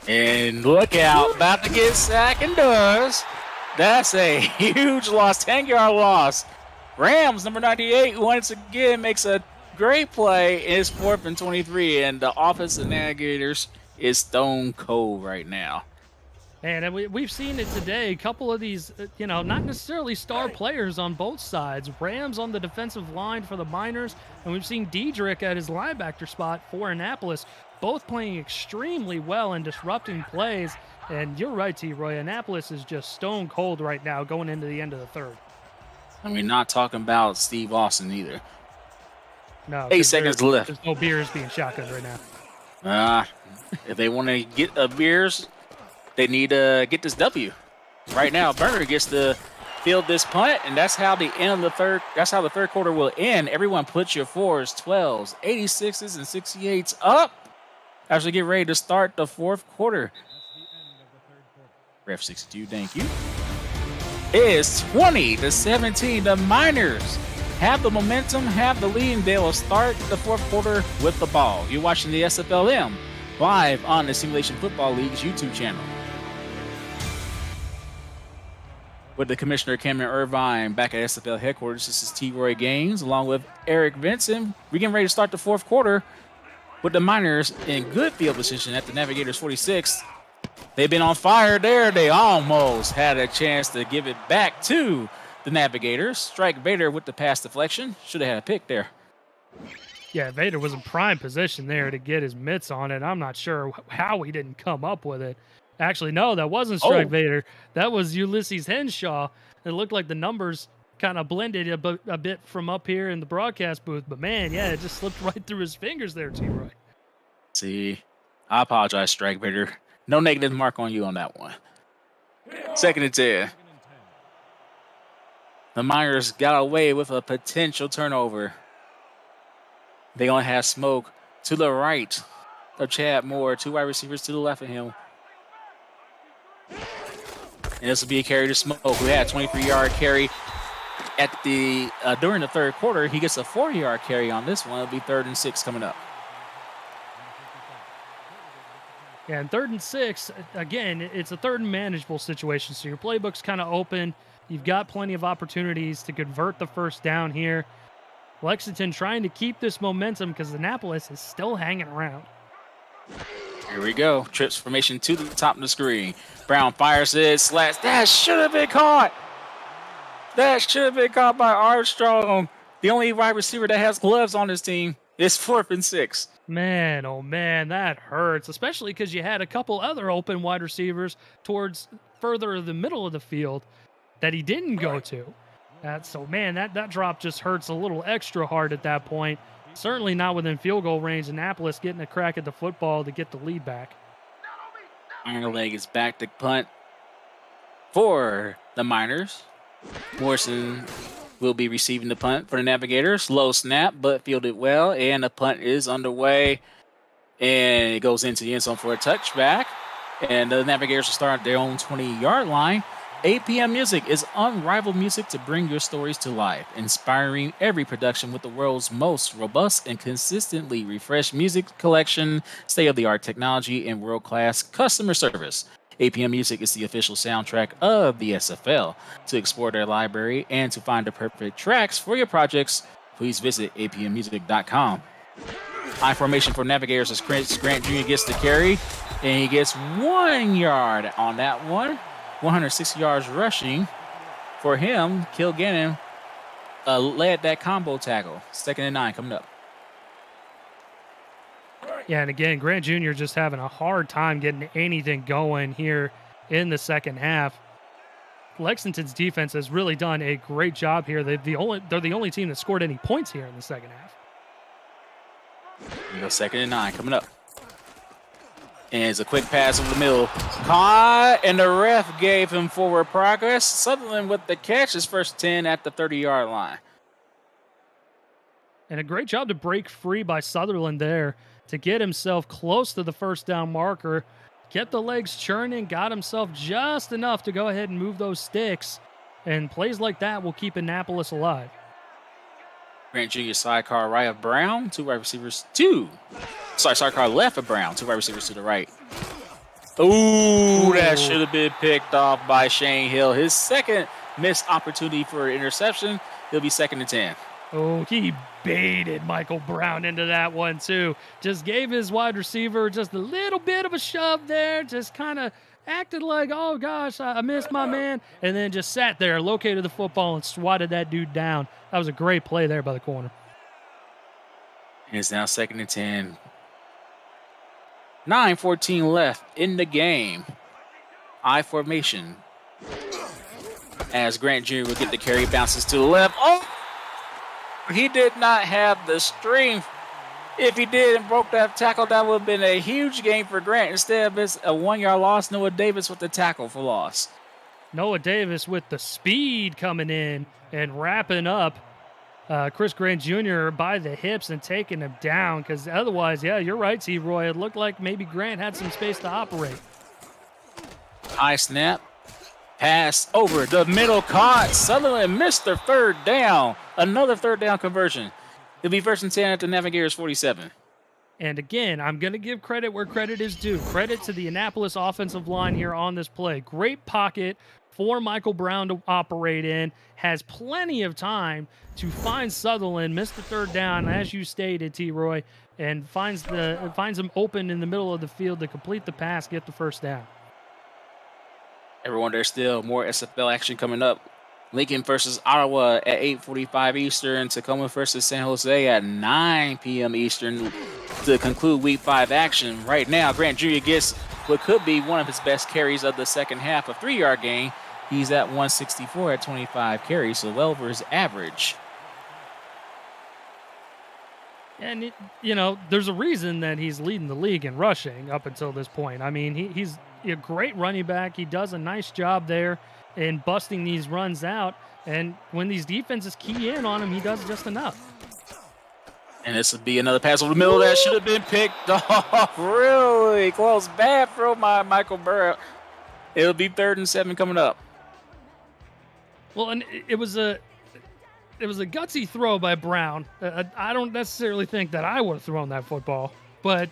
And look out, about to get sacked and does. That's a huge loss, 10-yard loss. Rams, number 98, once again makes a Great play. It's 4th and 23, and the offense of Navigators is stone cold right now. And we've seen it today. A couple of these, not necessarily star players on both sides. Rams on the defensive line for the Miners, and we've seen Diedrich at his linebacker spot for Annapolis, both playing extremely well and disrupting plays. And you're right, T-Roy. Annapolis is just stone cold right now going into the end of the third. I mean, not talking about Steve Austin either. No, 8 seconds left. There's no beers being shotgunned right now. If they want to get beers, they need to get this W. Right now, Burner gets to field this punt, and that's how the end of the third. That's how the third quarter will end. Everyone put your 4s, 12s, 86s, and 68s up as we get ready to start the fourth quarter. Ref 62, thank you. It's 20-17. The Miners have the momentum, have the lead, and they will start the fourth quarter with the ball. You're watching the SFLm live on the Simulation Football League's YouTube channel. With the Commissioner Cameron Irvine back at SFL headquarters, this is T-Roy Gaines along with Eric Vincent. We're getting ready to start the fourth quarter with the Miners in good field position at the Navigators 46. They've been on fire there. They almost had a chance to give it back to the Navigators. Strike Vader with the pass deflection. Should have had a pick there. Yeah, Vader was in prime position there to get his mitts on it. I'm not sure how he didn't come up with it. Actually, no, that wasn't Strike Vader. That was Ulysses Henshaw. It looked like the numbers kind of blended a bit from up here in the broadcast booth. But, man, yeah, it just slipped right through his fingers there, T-Roy. See, I apologize, Strike Vader. No negative mark on you on that one. 2nd and 10. The Miners got away with a potential turnover. They going to have smoke to the right of Chad Moore. 2 wide receivers to the left of him. And this will be a carry to Smoke, who had a 23-yard carry at the during the third quarter. He gets a 4-yard carry on this one. It'll be 3rd and 6 coming up. Yeah, and 3rd and 6, again, it's a 3rd and manageable situation. So your playbook's kind of open. You've got plenty of opportunities to convert the first down here. Lexington trying to keep this momentum because Annapolis is still hanging around. Here we go. Trips formation to the top of the screen. Brown fires it, slats. That should have been caught. That should have been caught by Armstrong. The only wide receiver that has gloves on his team. It's 4th and 6. Man, oh man, that hurts, especially because you had a couple other open wide receivers towards further in the middle of the field that he didn't go to. So, man, that drop just hurts a little extra hard at that point. Certainly not within field goal range. Annapolis getting a crack at the football to get the lead back. Iron Leg is back to punt for the Miners. Morrison will be receiving the punt for the Navigators. Low snap, but fielded well, and the punt is underway. And it goes into the end zone for a touchback. And the Navigators will start at their own 20-yard line. APM Music is unrivaled music to bring your stories to life, inspiring every production with the world's most robust and consistently refreshed music collection, state-of-the-art technology, and world-class customer service. APM Music is the official soundtrack of the SFL. To explore their library and to find the perfect tracks for your projects, please visit apmmusic.com. High formation for Navigators as Grant Jr. gets the carry, and he gets 1 yard on that one. 160 yards rushing for him. Kilgannon led that combo tackle. 2nd and 9 coming up. Yeah, and again, Grant Jr. just having a hard time getting anything going here in the second half. Lexington's defense has really done a great job here. They're the only team that scored any points here in the second half. You go 2nd and 9 coming up. And it's a quick pass over the middle. Caught, and the ref gave him forward progress. Sutherland with the catch, his first 10 at the 30-yard line. And a great job to break free by Sutherland there to get himself close to the first down marker. Get the legs churning, got himself just enough to go ahead and move those sticks. And plays like that will keep Annapolis alive. Grant Jr. sidecar right of Brown, 2 wide receivers, sidecar left of Brown, 2 wide receivers to the right. Ooh, that should have been picked off by Shane Hill. His second missed opportunity for an interception. He'll be 2nd and 10. Oh, he baited Michael Brown into that one, too. Just gave his wide receiver just a little bit of a shove there, just kind of acted like, oh, gosh, I missed my man, and then just sat there, located the football, and swatted that dude down. That was a great play there by the corner. It's now 2nd and 10. 9:14 left in the game. I formation. As Grant Jr. will get the carry, bounces to the left. Oh! He did not have the strength. If he did and broke that tackle, that would have been a huge gain for Grant. Instead, it's a 1-yard loss. Noah Davis with the tackle for loss. Noah Davis with the speed coming in and wrapping up Chris Grant Jr. by the hips and taking him down, because otherwise, yeah, you're right, T-Roy. It looked like maybe Grant had some space to operate. High snap. Pass over the middle, caught. Sutherland missed their 3rd down. Another 3rd down conversion. It'll be 1st and 10 at the Navigators 47. And again, I'm going to give credit where credit is due. Credit to the Annapolis offensive line here on this play. Great pocket for Michael Brown to operate in. Has plenty of time to find Sutherland, miss the 3rd down, as you stated, T-Roy, and finds him open in the middle of the field to complete the pass, get the 1st down. Everyone, there's still more SFL action coming up. Lincoln versus Ottawa at 8:45 Eastern. Tacoma versus San Jose at 9 p.m. Eastern to conclude Week 5 action. Right now, Grant Jr. gets what could be one of his best carries of the second half, a 3-yard gain. He's at 164 at 25 carries, so well over his average. And, there's a reason that he's leading the league in rushing up until this point. I mean, he's a great running back. He does a nice job there in busting these runs out. And when these defenses key in on him, he does just enough. And this would be another pass over the middle that should have been picked off. Really close. Bad throw by Michael Burrow. It'll be 3rd and 7 coming up. Well, and it was a gutsy throw by Brown. I don't necessarily think that I would have thrown that football. But,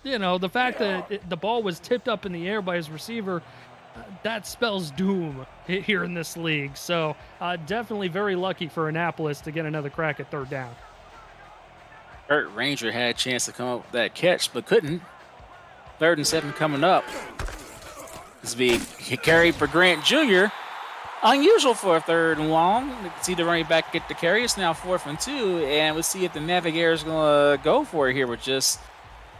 the fact that the ball was tipped up in the air by his receiver, that spells doom here in this league. So definitely very lucky for Annapolis to get another crack at 3rd down. Kurt Ranger had a chance to come up with that catch, but couldn't. 3rd and 7 coming up. This will be carry for Grant Jr. Unusual for a 3rd and long. You can see the running back get the carry. It's now 4th and 2, and we'll see if the Navigators going to go for it here with just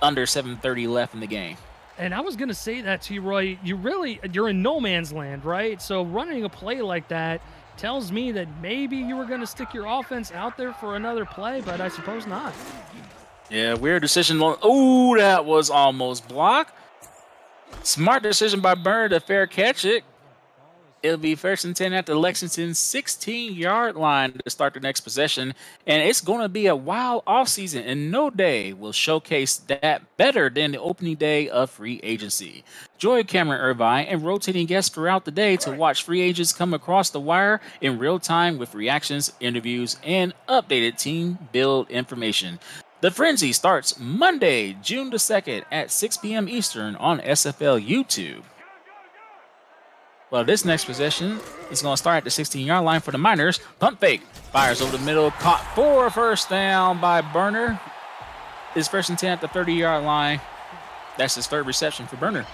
under 7:30 left in the game. And I was going to say that to you, Roy. You're in no man's land, right? So running a play like that tells me that maybe you were going to stick your offense out there for another play, but I suppose not. Yeah, weird decision. Oh, that was almost blocked. Smart decision by Burner to fair catch it. It'll be 1st and 10 at the Lexington 16-yard line to start the next possession. And it's going to be a wild offseason, and no day will showcase that better than the opening day of free agency. Join Cameron Irvine and rotating guests throughout the day to watch free agents come across the wire in real time with reactions, interviews, and updated team build information. The Frenzy starts Monday, June the 2nd at 6 p.m. Eastern on SFL YouTube. Well, this next possession is going to start at the 16-yard line for the Miners. Pump fake. Fires over the middle. Caught for 1st down by Burner. It's 1st and 10 at the 30-yard line. That's his 3rd reception for Burner.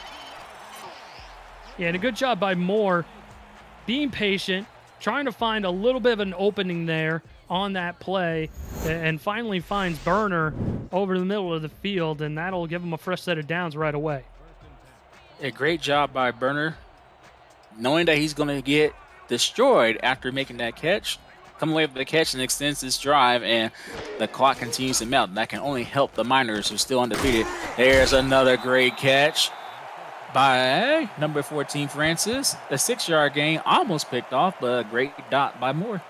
Yeah, and a good job by Moore being patient, trying to find a little bit of an opening there on that play, and finally finds Burner over the middle of the field, and that'll give him a fresh set of downs right away. A great job by Burner, knowing that he's going to get destroyed after making that catch. Come away with the catch and extends this drive, and the clock continues to melt. That can only help the Miners, who are still undefeated. There's another great catch by number 14, Francis. A 6-yard gain, almost picked off, but a great dot by Moore.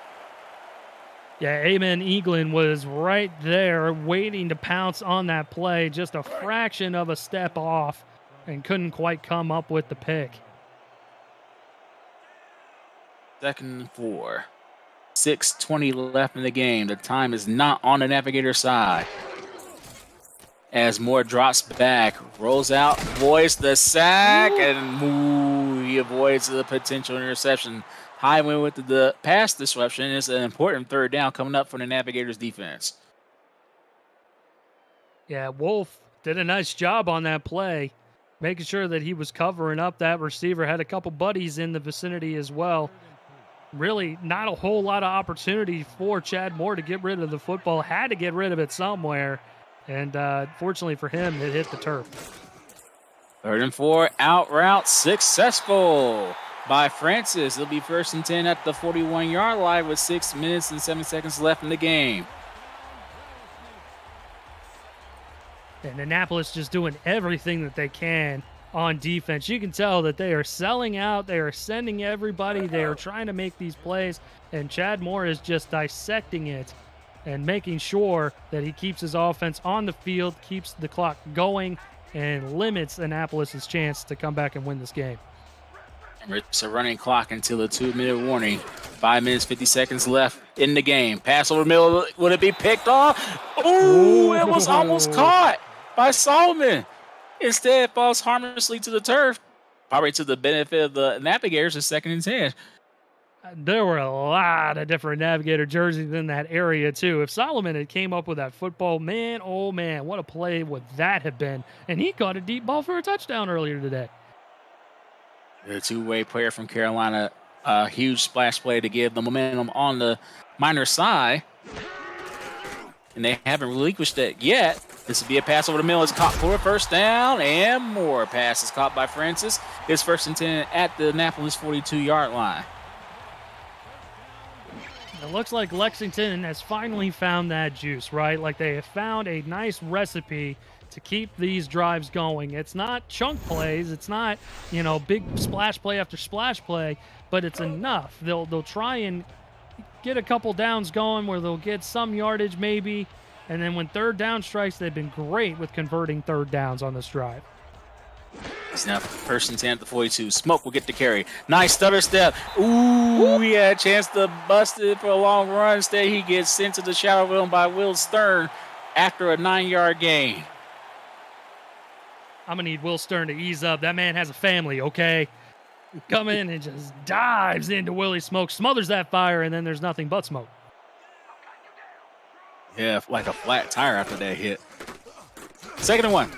Yeah, Amen Eaglin was right there waiting to pounce on that play, just a fraction of a step off, and couldn't quite come up with the pick. 2nd and 4. 6:20 left in the game. The time is not on the Navigator side. As Moore drops back, rolls out, voids the sack, and he avoids the potential interception. High went with the pass disruption. It's an important third down coming up for the Navigators defense. Yeah, Wolf did a nice job on that play, making sure that he was covering up that receiver. Had a couple buddies in the vicinity as well. Really not a whole lot of opportunity for Chad Moore to get rid of the football. Had to get rid of it somewhere. And fortunately for him, it hit the turf. 3rd and 4, out route successful by Francis. It'll be 1st and 10 at the 41-yard line with 6 minutes and 7 seconds left in the game. And Annapolis just doing everything that they can on defense. You can tell that they are selling out. They are sending everybody. They are trying to make these plays. And Chad Moore is just dissecting it and making sure that he keeps his offense on the field, keeps the clock going, and limits Annapolis' chance to come back and win this game. It's a running clock until the 2-minute warning. 5 minutes, 50 seconds left in the game. Pass over the middle. Would it be picked off? Ooh, it was almost caught by Solomon. Instead, falls harmlessly to the turf. Probably to the benefit of the Navigators. It's 2nd and 10. There were a lot of different Navigator jerseys in that area, too. If Solomon had came up with that football, man, oh, man, what a play would that have been. And he caught a deep ball for a touchdown earlier today. The two-way player from Carolina, a huge splash play to give the momentum on the Miner side. And they haven't relinquished it yet. This would be a pass over the middle. It's caught for a 1st down, and more passes caught by Francis. It's 1st and 10 at the Annapolis 42-yard line. It looks like Lexington has finally found that juice, right? Like they have found a nice recipe to keep these drives going. It's not chunk plays. It's not, big splash play after splash play, but it's enough. They'll try and get a couple downs going where they'll get some yardage maybe. And then when 3rd down strikes, they've been great with converting 3rd downs on this drive. It's now 1st and 10 at the 42. Smoke will get the carry. Nice stutter step. Ooh, he had a chance to bust it for a long run. Instead, he gets sent to the shadow realm by Will Stern after a 9-yard gain. I'm going to need Will Stern to ease up. That man has a family, okay? Come in and just dives into Willie Smoke, smothers that fire, and then there's nothing but smoke. Yeah, like a flat tire after that hit. 2nd and 1.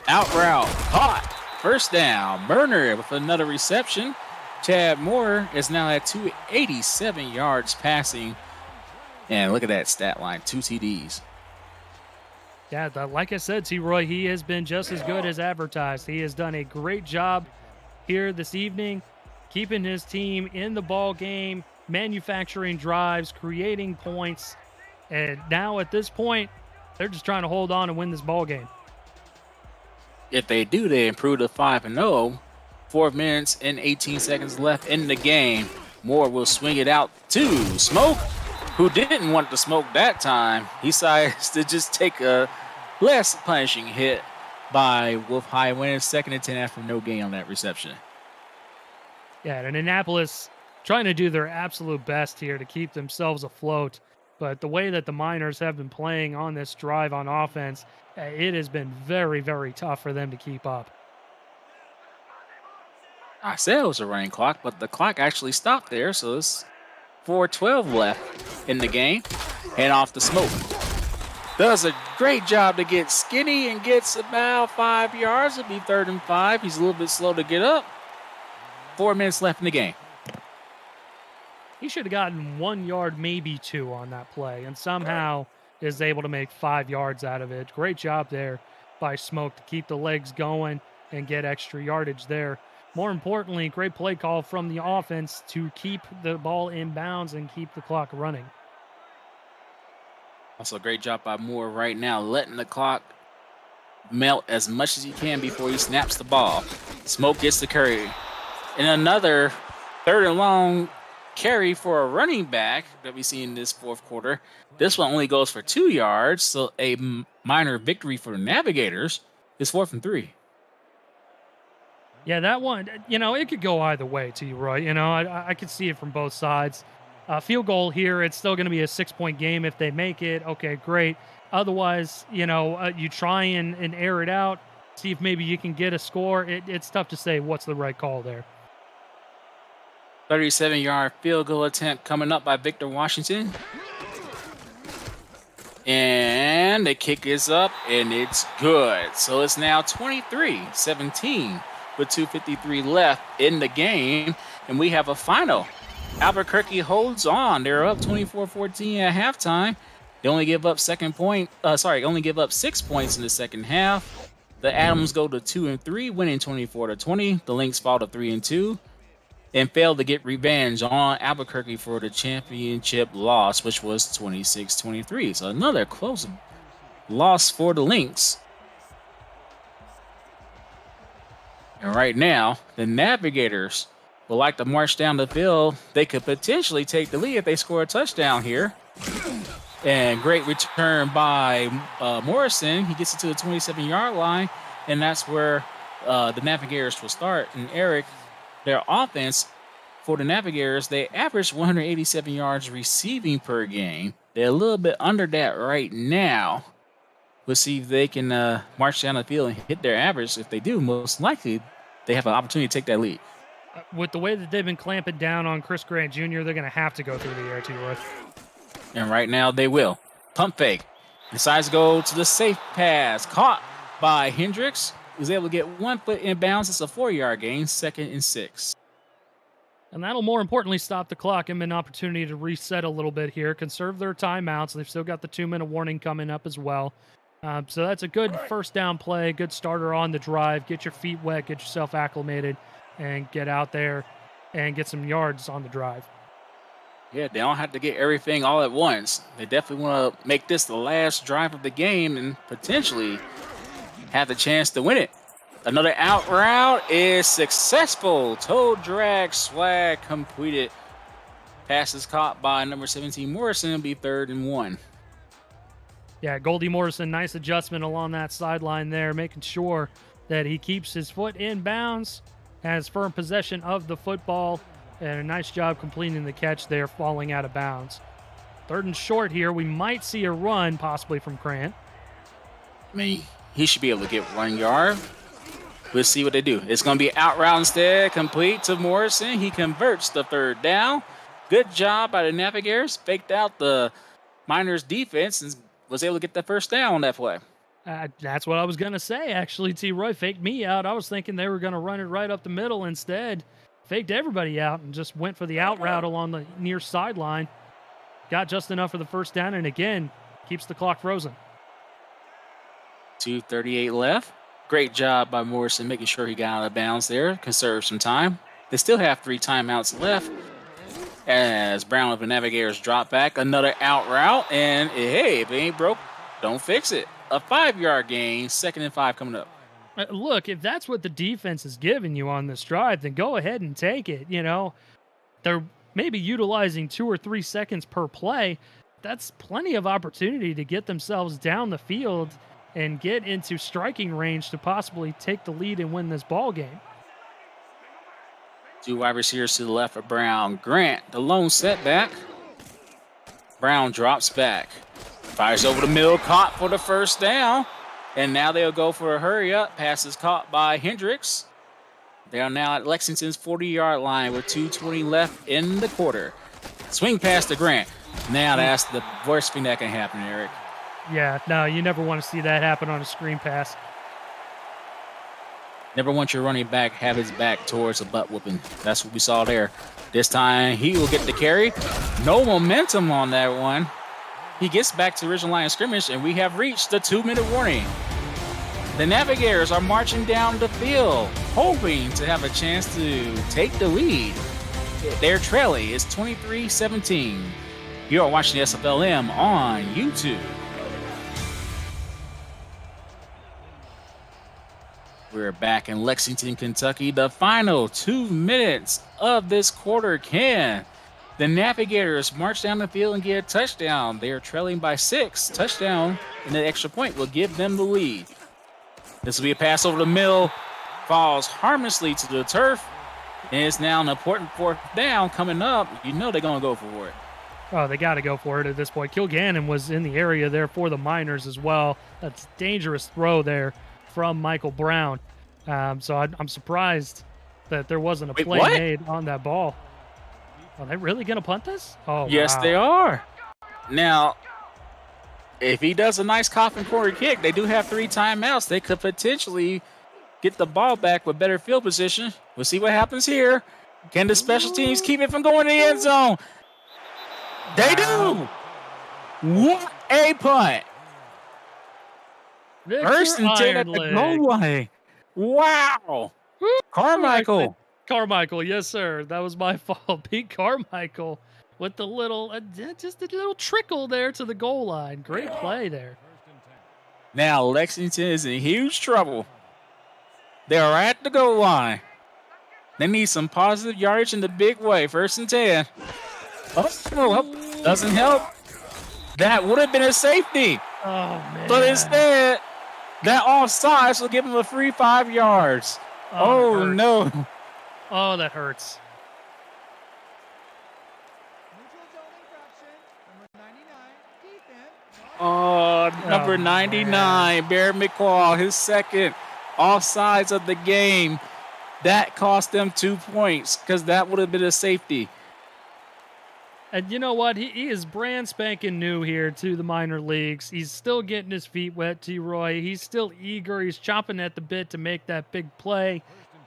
Out route. Caught. 1st down. Burner with another reception. Chad Moore is now at 287 yards passing. And look at that stat line. 2 TDs. Yeah, like I said, T-Roy, he has been just as good as advertised. He has done a great job here this evening, keeping his team in the ball game, manufacturing drives, creating points. And now at this point, they're just trying to hold on and win this ball game. If they do, they improve to 5-0. 4 minutes and 18 seconds left in the game. Moore will swing it out to Smoke, who didn't want to smoke that time. He decides to just take a less punishing hit by Wolf High, winning 2nd and 10 after no gain on that reception. Yeah, and Annapolis trying to do their absolute best here to keep themselves afloat. But the way that the Miners have been playing on this drive on offense, it has been very, very tough for them to keep up. I said it was a running clock, but the clock actually stopped there, so it's 4:12 left in the game. Hand off to Smoke. Does a great job to get skinny and gets about 5 yards. It'll be 3rd and 5. He's a little bit slow to get up. 4 minutes left in the game. He should have gotten 1 yard, maybe 2 on that play, and somehow is able to make 5 yards out of it. Great job there by Smoke to keep the legs going and get extra yardage there. More importantly, great play call from the offense to keep the ball in bounds and keep the clock running. Also, a great job by Moore right now, letting the clock melt as much as he can before he snaps the ball. Smoke gets the carry. And another 3rd and long carry for a running back that we see in this 4th quarter. This one only goes for 2 yards, so a minor victory for the Navigators. Is 4th and 3. Yeah, that one, it could go either way to you, Roy. I could see it from both sides. Field goal here, it's still going to be a 6-point game. If they make it, okay, great. Otherwise, you try and air it out, see if maybe you can get a score. It's tough to say what's the right call there. 37-yard field goal attempt coming up by Victor Washington. And the kick is up, and it's good. So it's now 23-17 with 2:53 left in the game. And we have a final. Albuquerque holds on. They're up 24-14 at halftime. They only give up only give up 6 points in the second half. The Adams go to 2-3, winning 24-20. The Lynx fall to 3-2. And failed to get revenge on Albuquerque for the championship loss, which was 26-23. So another close loss for the Lynx. And right now, the Navigators would like to march down the field. They could potentially take the lead if they score a touchdown here. And great return by Morrison. He gets it to the 27-yard line, and that's where the Navigators will start. And Eric, their offense for the Navigators, they average 187 yards receiving per game. They're a little bit under that right now. We'll see if they can march down the field and hit their average. If they do, most likely they have an opportunity to take that lead. With the way that they've been clamping down on Chris Grant Jr., they're going to have to go through the air, T-Roy. And right now they will. Pump fake. Decides to go to the safe pass. Caught by Hendricks. Was able to get 1 foot in bounds. It's a 4-yard gain, 2nd and 6. And that'll more importantly stop the clock and an opportunity to reset a little bit here, conserve their timeouts. They've still got the 2-minute warning coming up as well. So that's a good first down play, good starter on the drive. Get your feet wet, get yourself acclimated, and get out there and get some yards on the drive. Yeah, they don't have to get everything all at once. They definitely want to make this the last drive of the game and potentially have the chance to win it. Another out route is successful. Toe drag swag completed. Pass is caught by number 17 Morrison. It'll be 3rd and 1. Yeah, Goldie Morrison, nice adjustment along that sideline there, making sure that he keeps his foot in bounds, has firm possession of the football, and a nice job completing the catch there, falling out of bounds. 3rd and short here. We might see a run possibly from Grant. I mean, he should be able to get 1 yard. We'll see what they do. It's going to be out route instead, complete to Morrison. He converts the 3rd down. Good job by the Navigators. Faked out the Miners defense and was able to get the 1st down on that play. That's what I was going to say, actually. T-Roy faked me out. I was thinking they were going to run it right up the middle. Instead, faked everybody out and just went for the out route along the near sideline. Got just enough for the 1st down, and again, keeps the clock frozen. 2:38 left. Great job by Morrison making sure he got out of bounds there. Conserve some time. They still have 3 timeouts left as Brown of the Navigators drop back. Another out route. And hey, if it ain't broke, don't fix it. A 5-yard gain. 2nd and 5 coming up. Look, if that's what the defense is giving you on this drive, then go ahead and take it. You know, they're maybe utilizing 2 or 3 seconds per play. That's plenty of opportunity to get themselves down the field and get into striking range to possibly take the lead and win this ball game. 2 wide receivers to the left of Brown. Grant, the lone setback. Brown drops back. Fires over the middle, caught for the 1st down. And now they'll go for a hurry up. Pass is caught by Hendricks. They are now at Lexington's 40-yard line with 2:20 left in the quarter. Swing pass to Grant. Now that's the worst thing that can happen, Eric. Yeah, no, you never want to see that happen on a screen pass. Never want your running back have his back towards a butt whooping. That's what we saw there. This time he will get the carry. No momentum on that one. He gets back to the original line of scrimmage, and we have reached the 2-minute warning. The Navigators are marching down the field, hoping to have a chance to take the lead. They're trailing. It's 23-17. You are watching the SFLm on YouTube. We're back in Lexington, Kentucky. The final 2 minutes of this quarter. Can the Navigators march down the field and get a touchdown? They are trailing by 6. Touchdown and an extra point will give them the lead. This will be a pass over the middle. Falls harmlessly to the turf. And it's now an important 4th down coming up. You know they're going to go for it. Oh, they got to go for it at this point. Kilgannon was in the area there for the Miners as well. That's a dangerous throw there from Michael Brown. So I'm surprised that there wasn't a play made on that ball. Are they really going to punt this? Oh, Yes, wow. they are. Now, if he does a nice coffin corner kick, they do have 3 timeouts. They could potentially get the ball back with better field position. We'll see what happens here. Can the special teams keep it from going to the end zone? They do. What a punt. First and 10 at the goal line. Wow. Carmichael. Carmichael, yes, sir. That was my fault. Pete Carmichael with the little, just a little trickle there to the goal line. Great play there. Now Lexington is in huge trouble. They are at the goal line. They need some positive yardage in the big way. First and 10. Oh, doesn't help. That would have been a safety. Oh, man. But instead, that offsides will give him a free 5 yards. Oh no. Oh, that hurts. Oh, number 99, Bear McCall, his second offsides of the game. That cost them 2 points because that would have been a safety. And you know what? He is brand spanking new here to the minor leagues. He's still getting his feet wet, T-Roy. He's still eager. He's chomping at the bit to make that big play.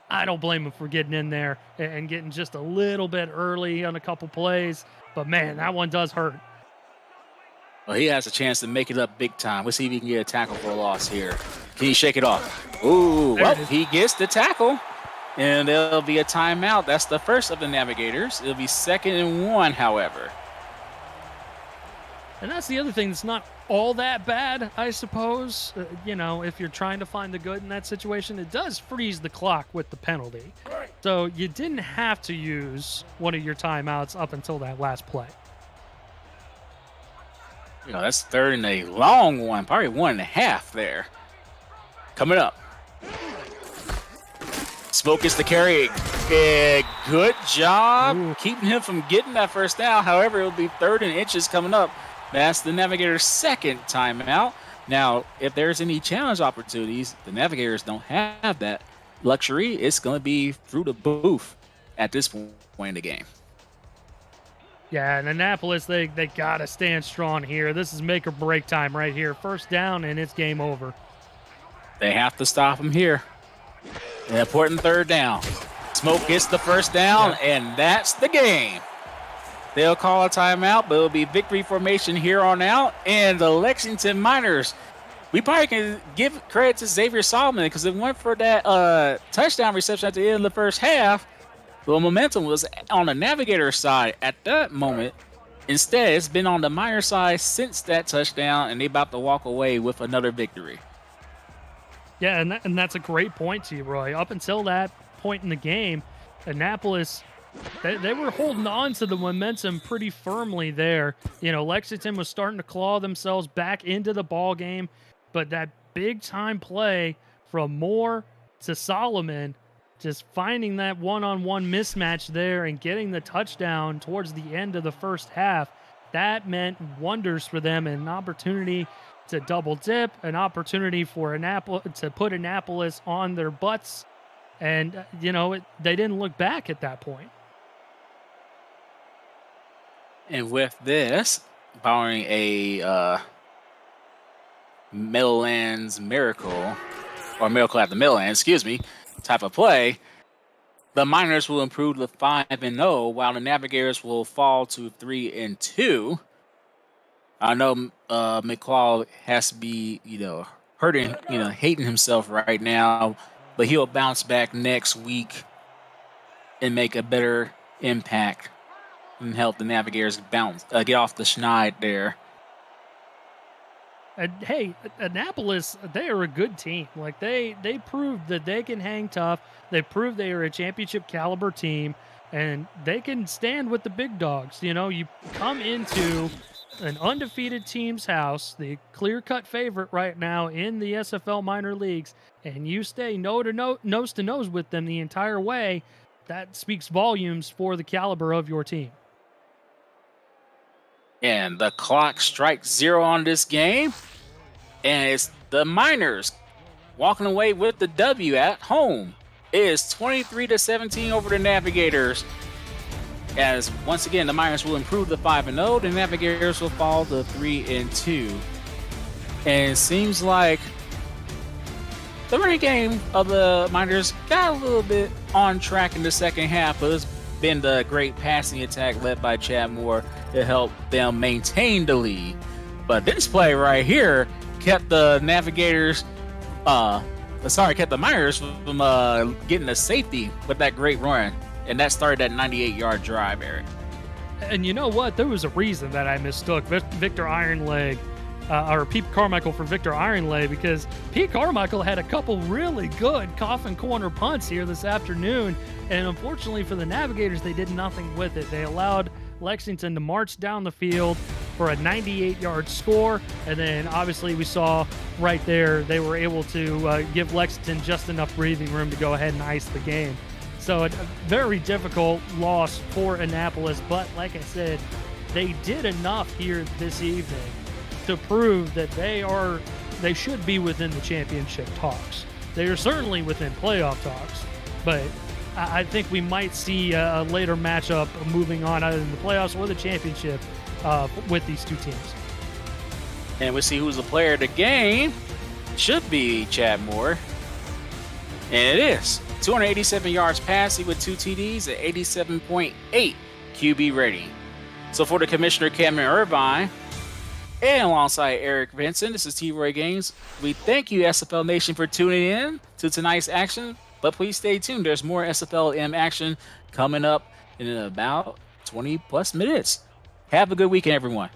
I don't blame him for getting in there and getting just a little bit early on a couple plays. But, man, that one does hurt. Well, he has a chance to make it up big time. Let's see if he can get a tackle for a loss here. Can he shake it off? Ooh, well, he gets the tackle. And there'll be a timeout. That's the first of the Navigators. It'll be 2nd and 1, however. And that's the other thing that's not all that bad, I suppose. You know, if you're trying to find the good in that situation, it does freeze the clock with the penalty. So you didn't have to use one of your timeouts up until that last play. You know, that's 3rd and a long one, probably 1.5 there. Coming up. Smoke gets the carry. Good job keeping him from getting that first down. However, it'll be 3rd and inches coming up. That's the Navigators' second timeout. Now, if there's any challenge opportunities, the Navigators don't have that luxury. It's going to be through the booth at this point in the game. Yeah, and Annapolis, they got to stand strong here. This is make or break time right here. First down, and it's game over. They have to stop him here. An important 3rd down. Smoke gets the first down, and that's the game. They'll call a timeout, but it'll be victory formation here on out. And the Lexington Miners, we probably can give credit to Xavier Solomon because it went for that touchdown reception at the end of the first half. The momentum was on the Navigator side at that moment. Instead, it's been on the Miner side since that touchdown, and they're about to walk away with another victory. Yeah, and that's a great point to you, Roy. Up until that point in the game, Annapolis, they were holding on to the momentum pretty firmly there. You know, Lexington was starting to claw themselves back into the ball game, but that big-time play from Moore to Solomon, just finding that one-on-one mismatch there and getting the touchdown towards the end of the first half, that meant wonders for them and an opportunity to double dip, an opportunity for Annapolis to put Annapolis on their butts. And, you know, they didn't look back at that point. And with this, following a Meadowlands miracle, or miracle at the Meadowlands, type of play, the Miners will improve to 5-0, while the Navigators will fall to 3-2. I know McCall has to be, hurting, hating himself right now, but he'll bounce back next week and make a better impact and help the Navigators get off the schneid there. And hey, Annapolis, they are a good team. Like they proved that they can hang tough. They proved they are a championship caliber team, and they can stand with the big dogs. You know, you come into an undefeated team's house, the clear-cut favorite right now in the SFL minor leagues, and you stay nose to nose with them the entire way. That speaks volumes for the caliber of your team. And the clock strikes 0 on this game. And it's the Miners walking away with the W at home. It is 23-17 over the Navigators. as once again the Miners will improve to 5-0, the Navigators will fall to 3-2. And it seems like the running game of the Miners got a little bit on track in the second half, but it's been the great passing attack led by Chad Moore to help them maintain the lead. But this play right here kept the Navigators, kept the Miners from getting a safety with that great run. And that started that 98-yard drive, Eric. And you know what? There was a reason that I mistook Victor Ironleg, or Pete Carmichael for Victor Ironleg, because Pete Carmichael had a couple really good coffin corner punts here this afternoon. And unfortunately for the Navigators, they did nothing with it. They allowed Lexington to march down the field for a 98-yard score. And then obviously we saw right there, they were able to give Lexington just enough breathing room to go ahead and ice the game. So a very difficult loss for Annapolis, but like I said, they did enough here this evening to prove that they should be within the championship talks. They are certainly within playoff talks, but I think we might see a later matchup moving on either in the playoffs or the championship with these two teams. And we'll see who's the player of the game. Should be Chad Moore. And it is. 287 yards passing with 2 TDs at 87.8 QB rating. So for the commissioner, Cameron Irvine, and alongside Eric Vincent, this is T-Roy Games. We thank you, SFL Nation, for tuning in to tonight's action. But please stay tuned. There's more SFLm action coming up in about 20 plus minutes. Have a good weekend, everyone.